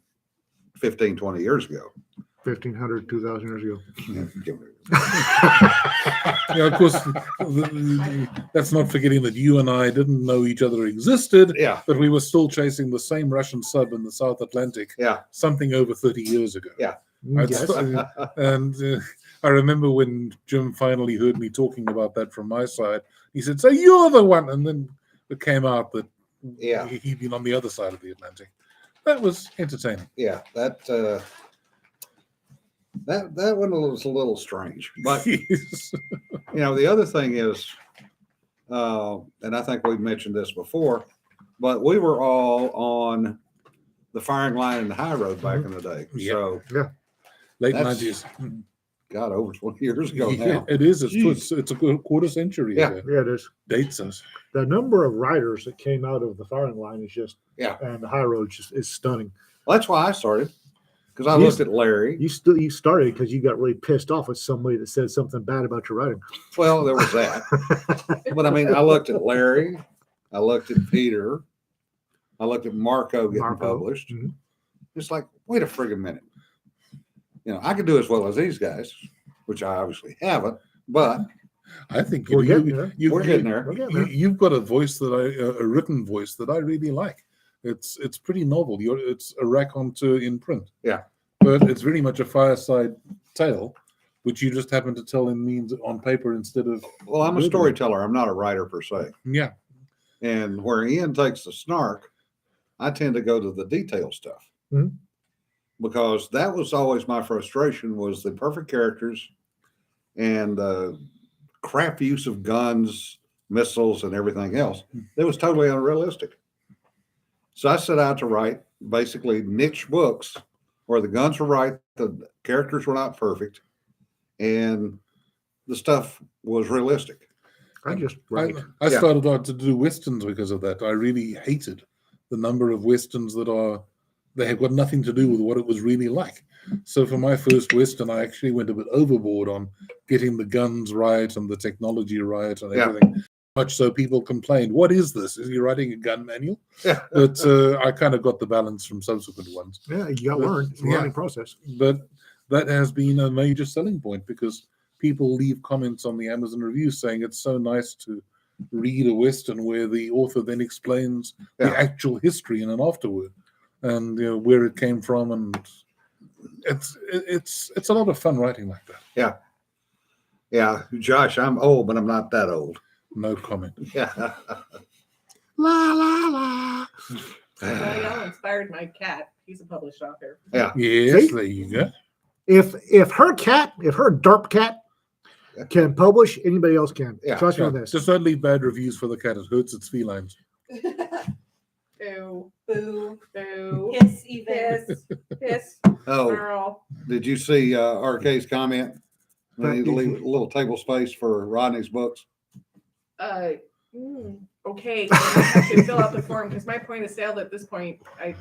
15, 20 years ago. 1,500, 2,000 years ago. Of course, that's not forgetting that you and I didn't know each other existed, Yeah. but we were still chasing the same Russian sub in the South Atlantic, Yeah. something over 30 years ago. Yeah. Yes. And I remember when Jim finally heard me talking about that from my side, he said, "So you're the one," and then it came out that Yeah. he'd been on the other side of the Atlantic. That was entertaining. Yeah. That one was a little strange. But, the other thing is, and I think we've mentioned this before, but we were all on the firing line in the high road back in the day. Yeah. So, Late That's- 90s. God, over 20 years ago Yeah, now. it is. Jeez. It's a quarter century Yeah. ago. Yeah, it is. Dates us. The number of writers that came out of the firing line is just, Yeah. and the high road is stunning. Well, that's why I started, because I You- looked at Larry. You started because you got really pissed off with somebody that said something bad about your writing. Well, there was that. But I mean, I looked at Larry. I looked at Peter. I looked at Marco getting Marco. published. Mhm. It's like, wait a friggin' minute. I can do as well as these guys, which I obviously haven't, but I think We're getting there. we're getting there. We're getting there. You've got a voice a written voice that I really like. It's pretty novel. It's a raconteur in print. Yeah. But it's very much a fireside tale, which you just happen to tell in means on paper instead of Well, I'm a verbally. storyteller. I'm not a writer per se. Yeah. And where Ian takes the snark, I tend to go to the detail stuff. Mhm. Because that was always my frustration, was the perfect characters and crap use of guns, missiles and everything else. It was totally unrealistic. So I set out to write basically niche books where the guns were right, the characters were not perfect, and the stuff was realistic. I just right. I Yeah. started out to do westerns because of that. I really hated the number of westerns they have got nothing to do with what it was really like. So for my first western, I actually went a bit overboard on getting the guns right and the technology right and Yeah. everything. Much so people complained, "What is this? Is he writing a gun manual?" Yeah. But I kind of got the balance from subsequent ones. Yeah, you got to learn. It's a Yeah. learning process. But that has been a major selling point because people leave comments on the Amazon reviews saying it's so nice to read a western where the author then explains Yeah. the actual history in an afterword and where it came from, and it's a lot of fun writing like that. Yeah, Josh, I'm old, but I'm not that old. No comment. Yeah. La la la. Well, y'all inspired my cat. He's a published author. Yeah. Yes, See? there you go. If her derp cat can publish, anybody else can. Yeah. Trust me on this. Just don't leave bad reviews for the cat. It hurts its felines. Boo, Boo. boo, Hiss even. piss, piss, Oh, snarl. did you see RK's comment? We need to leave a little table space for Rodney's books. Okay, I have to fill out the form because my point of sale at this point, I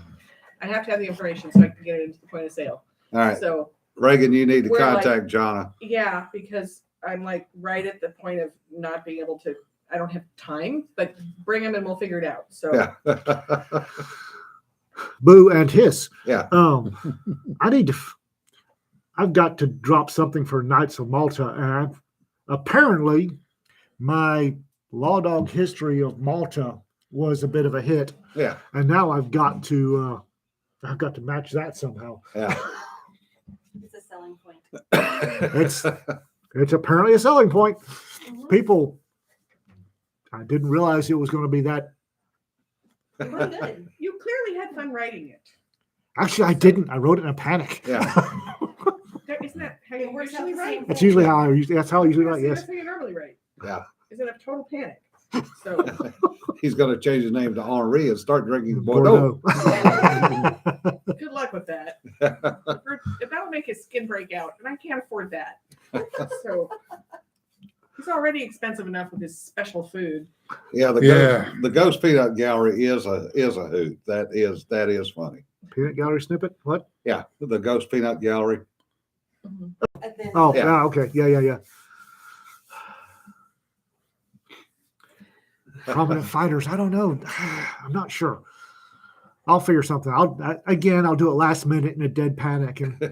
have to have the information so I can get it into the point of sale. All right, So Reagan, you need to We're like- contact Jonna. yeah, because I'm like right at the point of not being able to. I don't have time, but bring them and we'll figure it out. So Yeah. Boo and hiss. Yeah. I've got to drop something for Knights of Malta, and apparently my Law Dog History of Malta was a bit of a hit, Yeah. and now I've got to match that somehow. Yeah. It's a selling point. It's apparently a selling point. People, I didn't realize it was going to be that. Really good. you clearly had fun writing it. Actually, I didn't. I wrote it in a panic. Yeah. Isn't that how It you works out usually the write? same. That's usually how I usually. That's how I usually write. See, Yes. That's how you normally write. Yeah. Is in a total panic. So He's going to change his name to Henri and start drinking Bordeaux. Bordeaux. good luck with that. That'll make his skin break out, and I can't afford that. So he's already expensive enough with his special food. Yeah. Yeah. The Ghost Peanut Gallery is a hoot. That is funny. Peanut gallery snippet. What? Yeah. The Ghost Peanut Gallery. And then Oh, Yeah. yeah. Okay. Yeah. Prominent fighters. I don't know. I'm not sure. I'll figure something. I'll do it last minute in a dead panic, and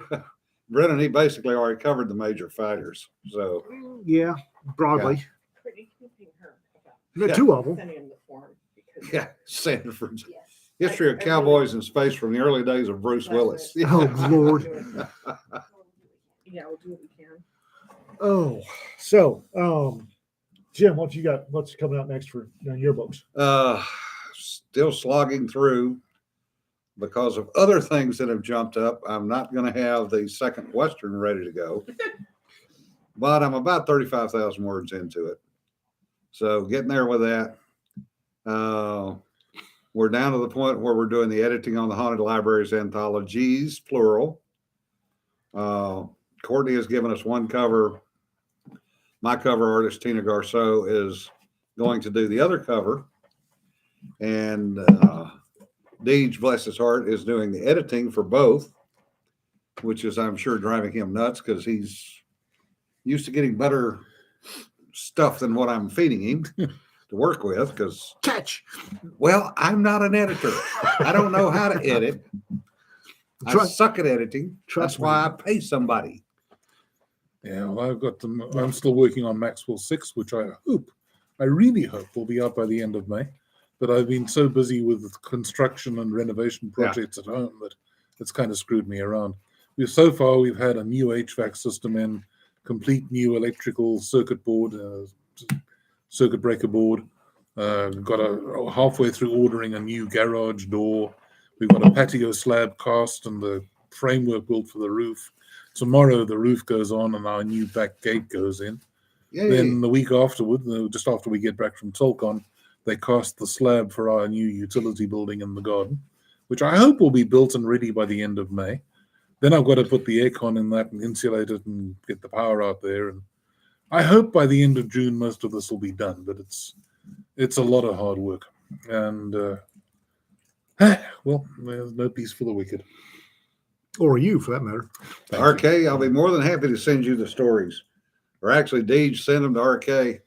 Brennan, he basically already covered the major fighters. So yeah, broadly. Pretty keeping her about The Yeah. two of them. sending him the form because yeah, Sanford's yes. history of I really- cowboys in space from the early days of Bruce That's Willis. it. Oh Lord. Yeah, we'll do what we can. Oh, so Jim, what's coming out next for your books? Still slogging through because of other things that have jumped up. I'm not going to have the second Western ready to go, but I'm about 35,000 words into it. So getting there with that. We're down to the point where we're doing the editing on the Haunted Libraries anthologies, plural. Courtney has given us one cover. My cover artist, Tina Garceau, is going to do the other cover. And Deej, bless his heart, is doing the editing for both, which is, I'm sure, driving him nuts because he's used to getting better stuff than what I'm feeding him to work with. Because, Catch. well, I'm not an editor. I don't know how to edit. I Trust- suck at editing. trust That's why I pay somebody. Yeah, well, I'm still working on Maxwell 6, which I really hope will be out by the end of May. But I've been so busy with construction and renovation projects at home that it's kind of screwed me around. So far, we've had a new HVAC system in, complete new electrical circuit board, circuit breaker board. Got halfway through ordering a new garage door. We've got a patio slab cast and the framework built for the roof. Tomorrow the roof goes on and our new back gate goes in. Yay. Then the week afterward, just after we get back from Tolcon, they cast the slab for our new utility building in the garden, which I hope will be built and ready by the end of May. Then I've got to put the aircon in that and insulate it and get the power out there. And I hope by the end of June most of this will be done, but it's a lot of hard work. And well, there's no peace for the wicked. Or you, for that matter. Thank you. RK, I'll be more than happy to send you the stories. Or actually, Deej, send them to RK,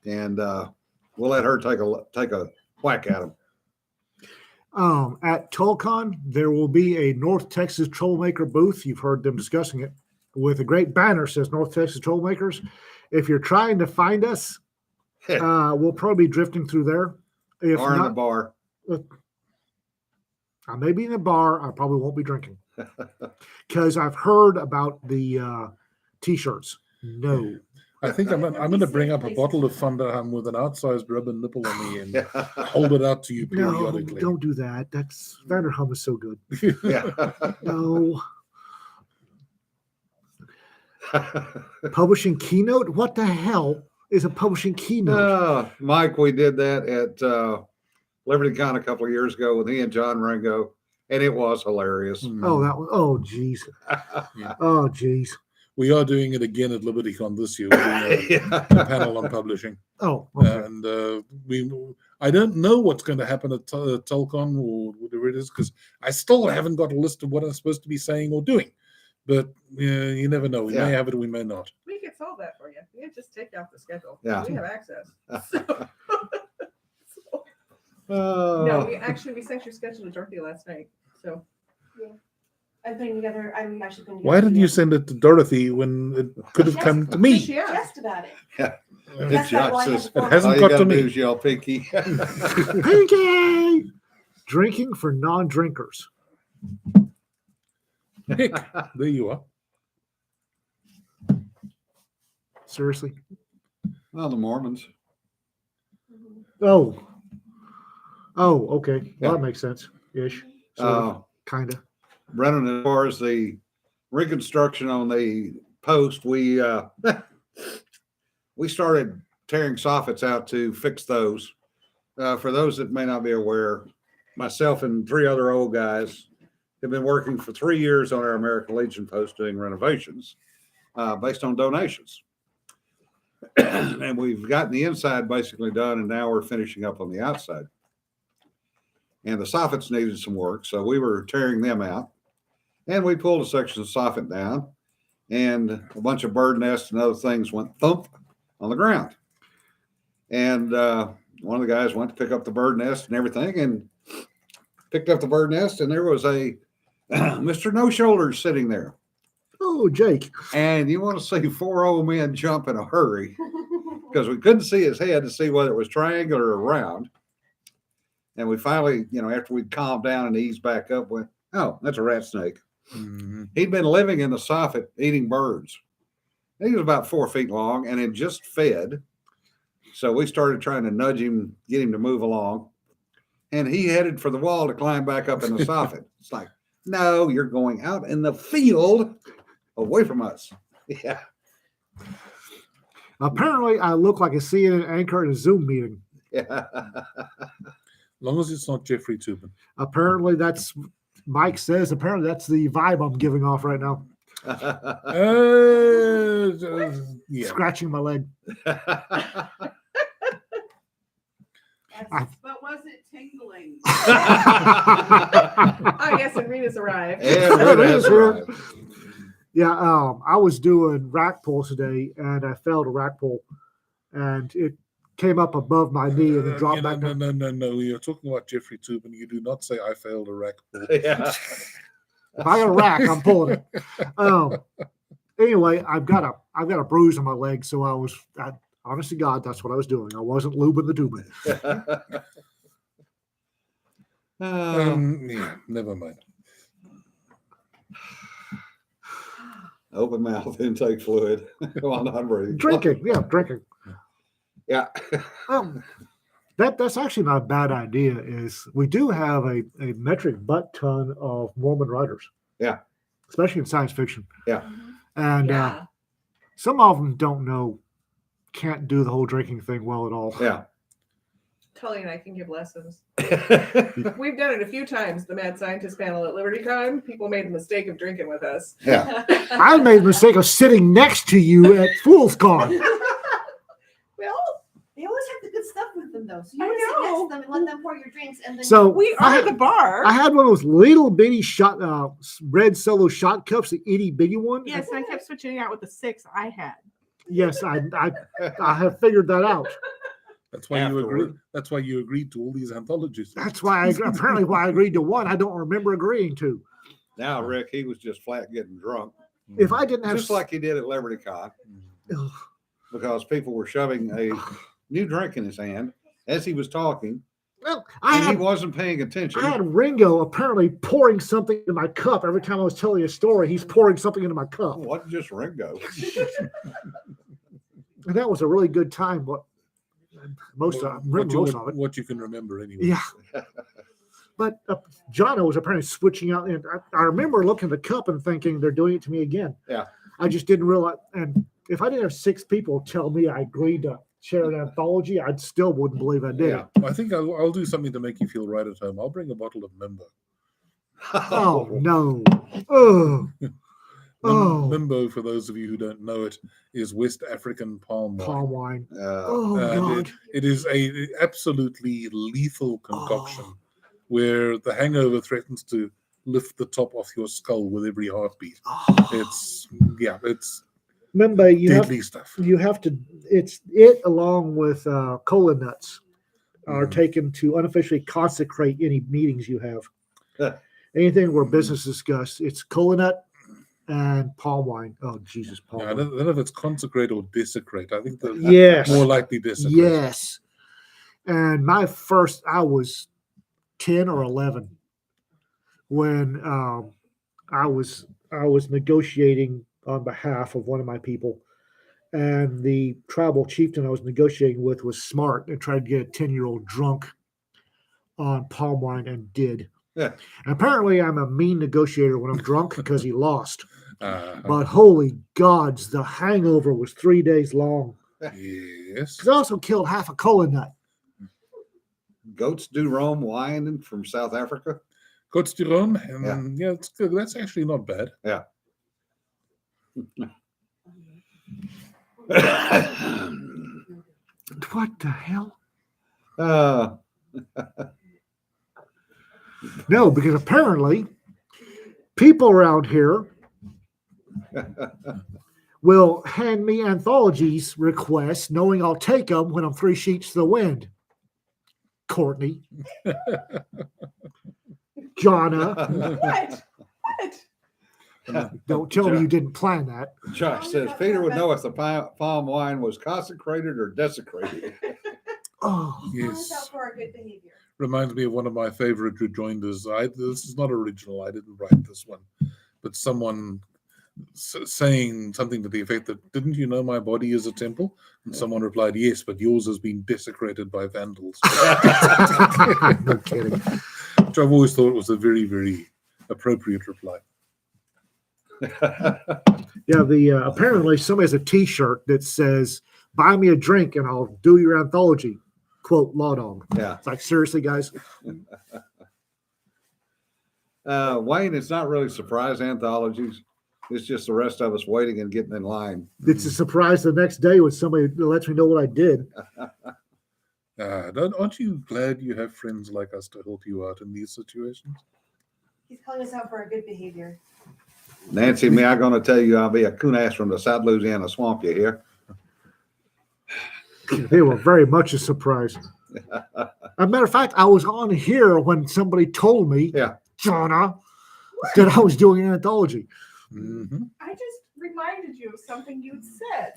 and we'll let her take a whack at them. At Tolcon, there will be a North Texas Trollmaker booth. You've heard them discussing it with a great banner says North Texas Trollmakers. If you're trying to find us, we'll probably be drifting through there. If Or in the not, bar. I may be in a bar. I probably won't be drinking because I've heard about the T-shirts. No. I think I'm going to bring up a bottle of Thunderham with an outsized rubber nipple on the end. Hold it out to you No, periodically. don't do that. That's Vanderhum is so good. Yeah. No. Publishing keynote? What the hell is a publishing keynote? Mike, we did that at Liberty Con a couple of years ago with he and John Ringo, and it was hilarious. Oh, that was, oh, geez. Oh, geez. We are doing it again at LibertyCon this year. We're doing a panel on publishing. Oh, okay. And I don't know what's going to happen at Telcon or whatever it is, because I still haven't got a list of what I'm supposed to be saying or doing. But you never know. We may have it, we may not. We can solve that for you. You can just take out the schedule. Yeah. We have access. No, we sent your schedule to Dorothy last night. So I'm putting together. I'm actually putting. Why didn't you send it to Dorothy when it could have come to me? she asked. Just about it. Yeah. That's not why I had to It form hasn't All you got to gotta me. do is yell Pinky. Pinky! Drinking for non-drinkers. Heck, there you are. Seriously? Well, the Mormons. Oh. Oh, okay. Well, Yeah. that makes sense. Ish. Sort of. Kind of. Brennan, as far as the reconstruction on the post, we started tearing soffits out to fix those. For those that may not be aware, myself and 3 other old guys have been working for 3 years on our American Legion post doing renovations based on donations. And we've gotten the inside basically done, and now we're finishing up on the outside. And the soffits needed some work, so we were tearing them out. And we pulled a section of soffit down, and a bunch of bird nests and other things went thump on the ground. And one of the guys went to pick up the bird nest and everything, and picked up the bird nest, and there was a Mr. No Shoulders sitting there. Oh, Jake. And you want to see 4 old men jump in a hurry because we couldn't see his head to see whether it was triangular or round. And we finally, after we'd calmed down and eased back up, went, oh, that's a rat snake. Mm-hmm. He'd been living in the soffit eating birds. He was about 4 feet long and had just fed. So we started trying to nudge him, get him to move along. And he headed for the wall to climb back up in the soffit. It's like, no, you're going out in the field away from us. Yeah. Apparently, I look like a CNN anchor at a Zoom meeting. Yeah. As long as it's not Jeffrey Tubin. Apparently, Mike says, apparently that's the vibe I'm giving off right now. Yeah. Scratching my leg. But was it tingling? oh yes, and Rita's arrived. And Rita has arrived. Yeah, I was doing rack pulls today, and I failed a rack pull, and it came up above my knee and then dropped back down. No. You're talking about Jeffrey Tubin. You do not say I failed a rack. Yeah. If I got a rack, I'm pulling it. Anyway, I've got a bruise on my leg, so honest to God, that's what I was doing. I wasn't lubing the tubing. Yeah, never mind. Open mouth intake fluid while not breathing. Drinking. Yeah. That's actually not a bad idea. Is we do have a metric butt ton of Mormon writers. Yeah. Especially in science fiction. Yeah. And some of them don't know can't do the whole drinking thing well at all. Yeah. Tully and I can give lessons. We've done it a few times. The Mad Scientist panel at LibertyCon. People made the mistake of drinking with us. Yeah. I made the mistake of sitting next to you at Fool's Con. Well, They always have the good stuff with them, though. So you I want to sit next know. to them and let them pour your drinks, and then So we I are had- the bar. I had one of those little bitty shot, red Solo shot cups, the itty bitty one. Yes, and I kept switching out with the 6 I had. Yes, I have figured that out. That's why you agreed. Afterward. That's why you agreed to all these anthologies. That's why apparently why I agreed to one I don't remember agreeing to. Now, Rick, he was just flat getting drunk, If I didn't have just like he did at LibertyCon, Ugh. because people were shoving a new drink in his hand as he was talking, well, and he wasn't paying attention. I had Ringo apparently pouring something into my cup every time I was telling a story. He's pouring something into my cup, What just Ringo? and that was a really good time. But most of What you can remember anyway. yeah. But Jono was apparently switching out, and I remember looking at the cup and thinking they're doing it to me again. Yeah. I just didn't realize. And if I didn't have 6 people tell me I agreed to share an anthology, I still wouldn't believe I did. Yeah. I think I'll do something to make you feel right at home. I'll bring a bottle of Mimbo. Oh no! Oh, oh, Mimbo, for those of you who don't know it, is West African palm wine. palm wine. Uh, Oh And God! it is a absolutely lethal concoction where the hangover threatens to lift the top off your skull with every heartbeat. Oh. It's Remember, deadly stuff. you have to. It's it along with cola nuts are Mhm. taken to unofficially consecrate any meetings you have. Yeah. Anything where business discussed, it's cola nut and palm wine. Oh Jesus, palm I wine. don't know if it's consecrate or desecrate. I think the Yes. more likely desecrate. Yes. And I was 10 or 11 when I was negotiating on behalf of one of my people, and the tribal chieftain I was negotiating with was smart and tried to get a 10-year-old drunk on palm wine and did. Yeah. And apparently I'm a mean negotiator when I'm drunk because he lost. Uh, But holy gods, the hangover was 3 days long. yes. Because I also killed half a cola nut. Goats do Rome wine from South Africa. Goats de Rome, and yeah, it's good. That's actually not bad. What the hell? uh, No, because apparently people around here will hand me anthologies requests knowing I'll take them when I'm 3 sheets to the wind. Courtney. Jonna. What? What? Don't tell me you didn't plan that. Josh says Peter would know if the palm wine was consecrated or desecrated. Oh, Watch out Yes. for our good behavior. Reminds me of one of my favorite rejoinders. This is not original. I didn't write this one, but someone saying something to the effect that, "Didn't you know my body is a temple?" And someone replied, "Yes, but yours has been desecrated by vandals." no kidding. Which I've always thought was a very, very appropriate reply. Yeah, the apparently somebody has a T-shirt that says "Buy me a drink and I'll do your anthology." Quote Law Dog. Yeah. It's like, seriously, guys. Wayne, it's not really surprise anthologies. It's just the rest of us waiting and getting in line. It's a surprise the next day when somebody lets me know what I did. Aren't you glad you have friends like us to help you out in these situations? He's calling us out for our good behavior. Nancy, me, I'm going to tell you I'll be a coon ass from the South Louisiana swamp, you hear? They were very much a surprise. As a matter of fact, I was on here when somebody told me, Yeah. Jonna, that I was doing an anthology. Mm-hmm. I just reminded you of something you'd said.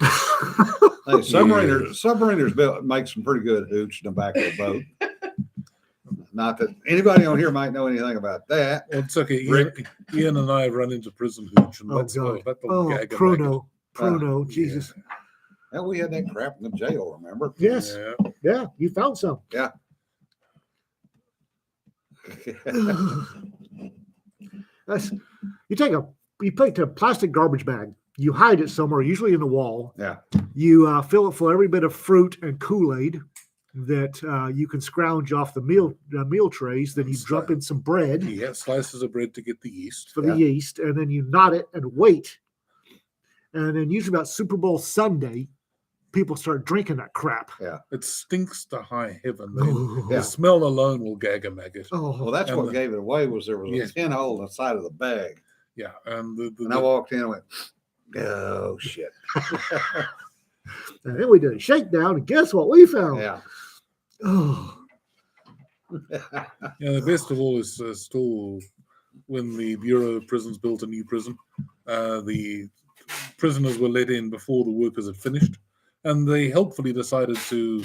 Hey, submariners make some pretty good hooch in the back of the boat. Not that anybody on here might know anything about that. Well, it's okay. Rick. Ian and I have run into prison hooch, and Oh, that's God. that'll Oh, gag a Pruno, Jesus. And we had that crap in the jail, remember? Yes, Yeah. yeah, you found some. That's you take a plastic garbage bag You hide it somewhere, usually in the wall. Yeah. You fill it full every bit of fruit and Kool-Aid that you can scrounge off the meal trays. Then you drop in some bread Yeah, slices of bread to get the yeast. for the yeast, and then you knot it and wait. And then usually about Super Bowl Sunday, people start drinking that crap. Yeah. It stinks to high heaven. Oh, The smell alone will gag a maggot. Well, that's And what gave it away was there was Yes. a tin hole on the side of the bag. Yeah, and And I walked in and went, oh, shit. and then we did a shakedown, and guess what we found? Yeah. Oh, the best of all is still when the Bureau of Prisons built a new prison. The prisoners were let in before the workers had finished, and they helpfully decided to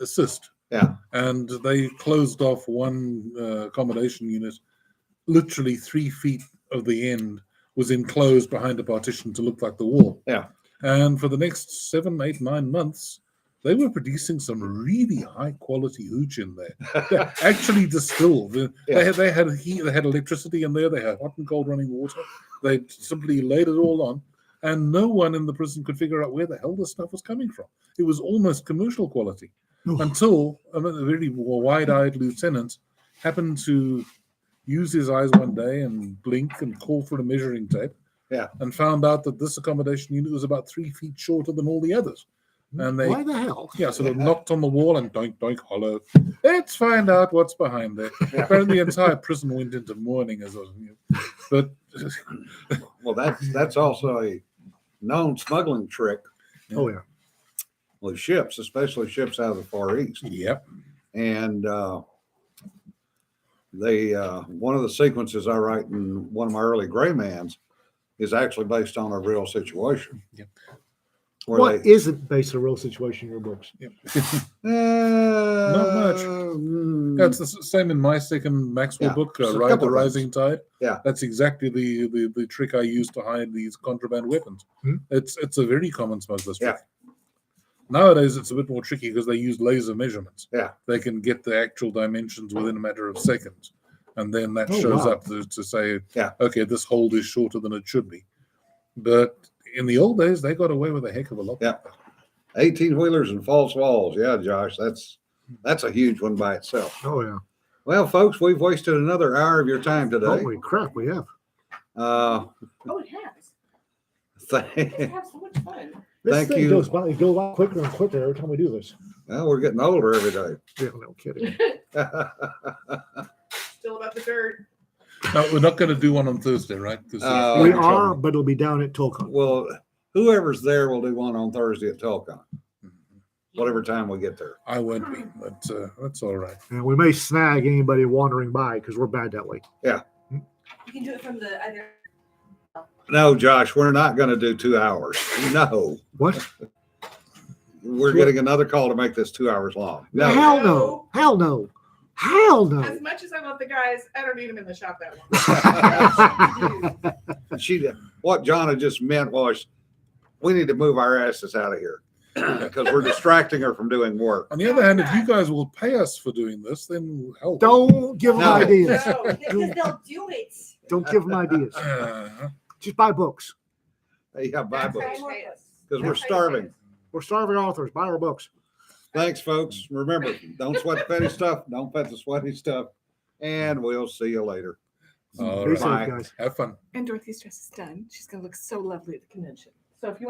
assist. Yeah. And they closed off one accommodation unit. Literally 3 feet of the end was enclosed behind a partition to look like the wall. Yeah. And for the next 7, 8, 9 months, they were producing some really high quality hooch in there. They actually distilled. They had heat, they had electricity in there. They had hot and cold running water. They simply laid it all on, and no one in the prison could figure out where the hell this stuff was coming from. It was almost commercial quality until a very wide-eyed lieutenant happened to use his eyes one day and blink and call for a measuring tape. Yeah. And found out that this accommodation unit was about 3 feet shorter than all the others. And they, why the hell? sort of knocked on the wall and doink, doink, hollow. Let's find out what's behind there. Apparently, the entire prison went into mourning as but Well, that's also a known smuggling trick Oh yeah. with ships, especially ships out of the Far East. yep. And one of the sequences I write in one of my early Gray Mans is actually based on a real situation. Yep. Where What isn't based on a real situation in your books? Not much. Yeah, it's the same in my second Maxwell book, just a Ride couple the of Rising Tide. Yeah. That's exactly the trick I use to hide these contraband weapons. Hmm. It's a very common smuggler's trick. Yeah. Nowadays, it's a bit more tricky because they use laser measurements. Yeah. They can get the actual dimensions within a matter of seconds. And then that Oh, shows wow. up to say, Yeah. okay, this hold is shorter than it should be. But in the old days, they got away with a heck of a lot. Yeah. 18-wheelers and false walls. Yeah, Josh, that's a huge one by itself. Oh yeah. Well, folks, we've wasted another hour of your time today. Holy crap, we have. Oh, it has. Th- We have so much fun. This Thank thing you. goes by, it goes out quicker and quicker every time we do this. well, we're getting older every day. Yeah, no kidding. Still about the dirt. No, we're not going to do one on Thursday, right? 'Cause We Uh, are, but it'll be down at Tolcon. Well, whoever's there will do one on Thursday at Telcon, whatever time we get there. I won't be, but that's all right. And we may snag anybody wandering by because we're bad that way. You can do it from the either. No, Josh, we're not going to do 2 hours. No, What? we're getting another call to make this 2 hours long. No, Hell no. Hell no. Hell no. As much as I love the guys, I don't need them in the shop that long. What Jonna just meant was we need to move our asses out of here because we're distracting her from doing work. On the other hand, if you guys will pay us for doing this, then hell. Don't give them No. ideas. No. Because they'll do it. Don't give them ideas. Just buy books. Yeah, buy books Pay us. because we're starving. We're starving authors. Buy our books. Thanks, folks. Remember, don't sweat the petty stuff. Don't pet the sweaty stuff. And we'll see you later. All Be right. safe, Bye. guys. Have fun. And Dorothy's dress is done. She's going to look so lovely at the convention. So if you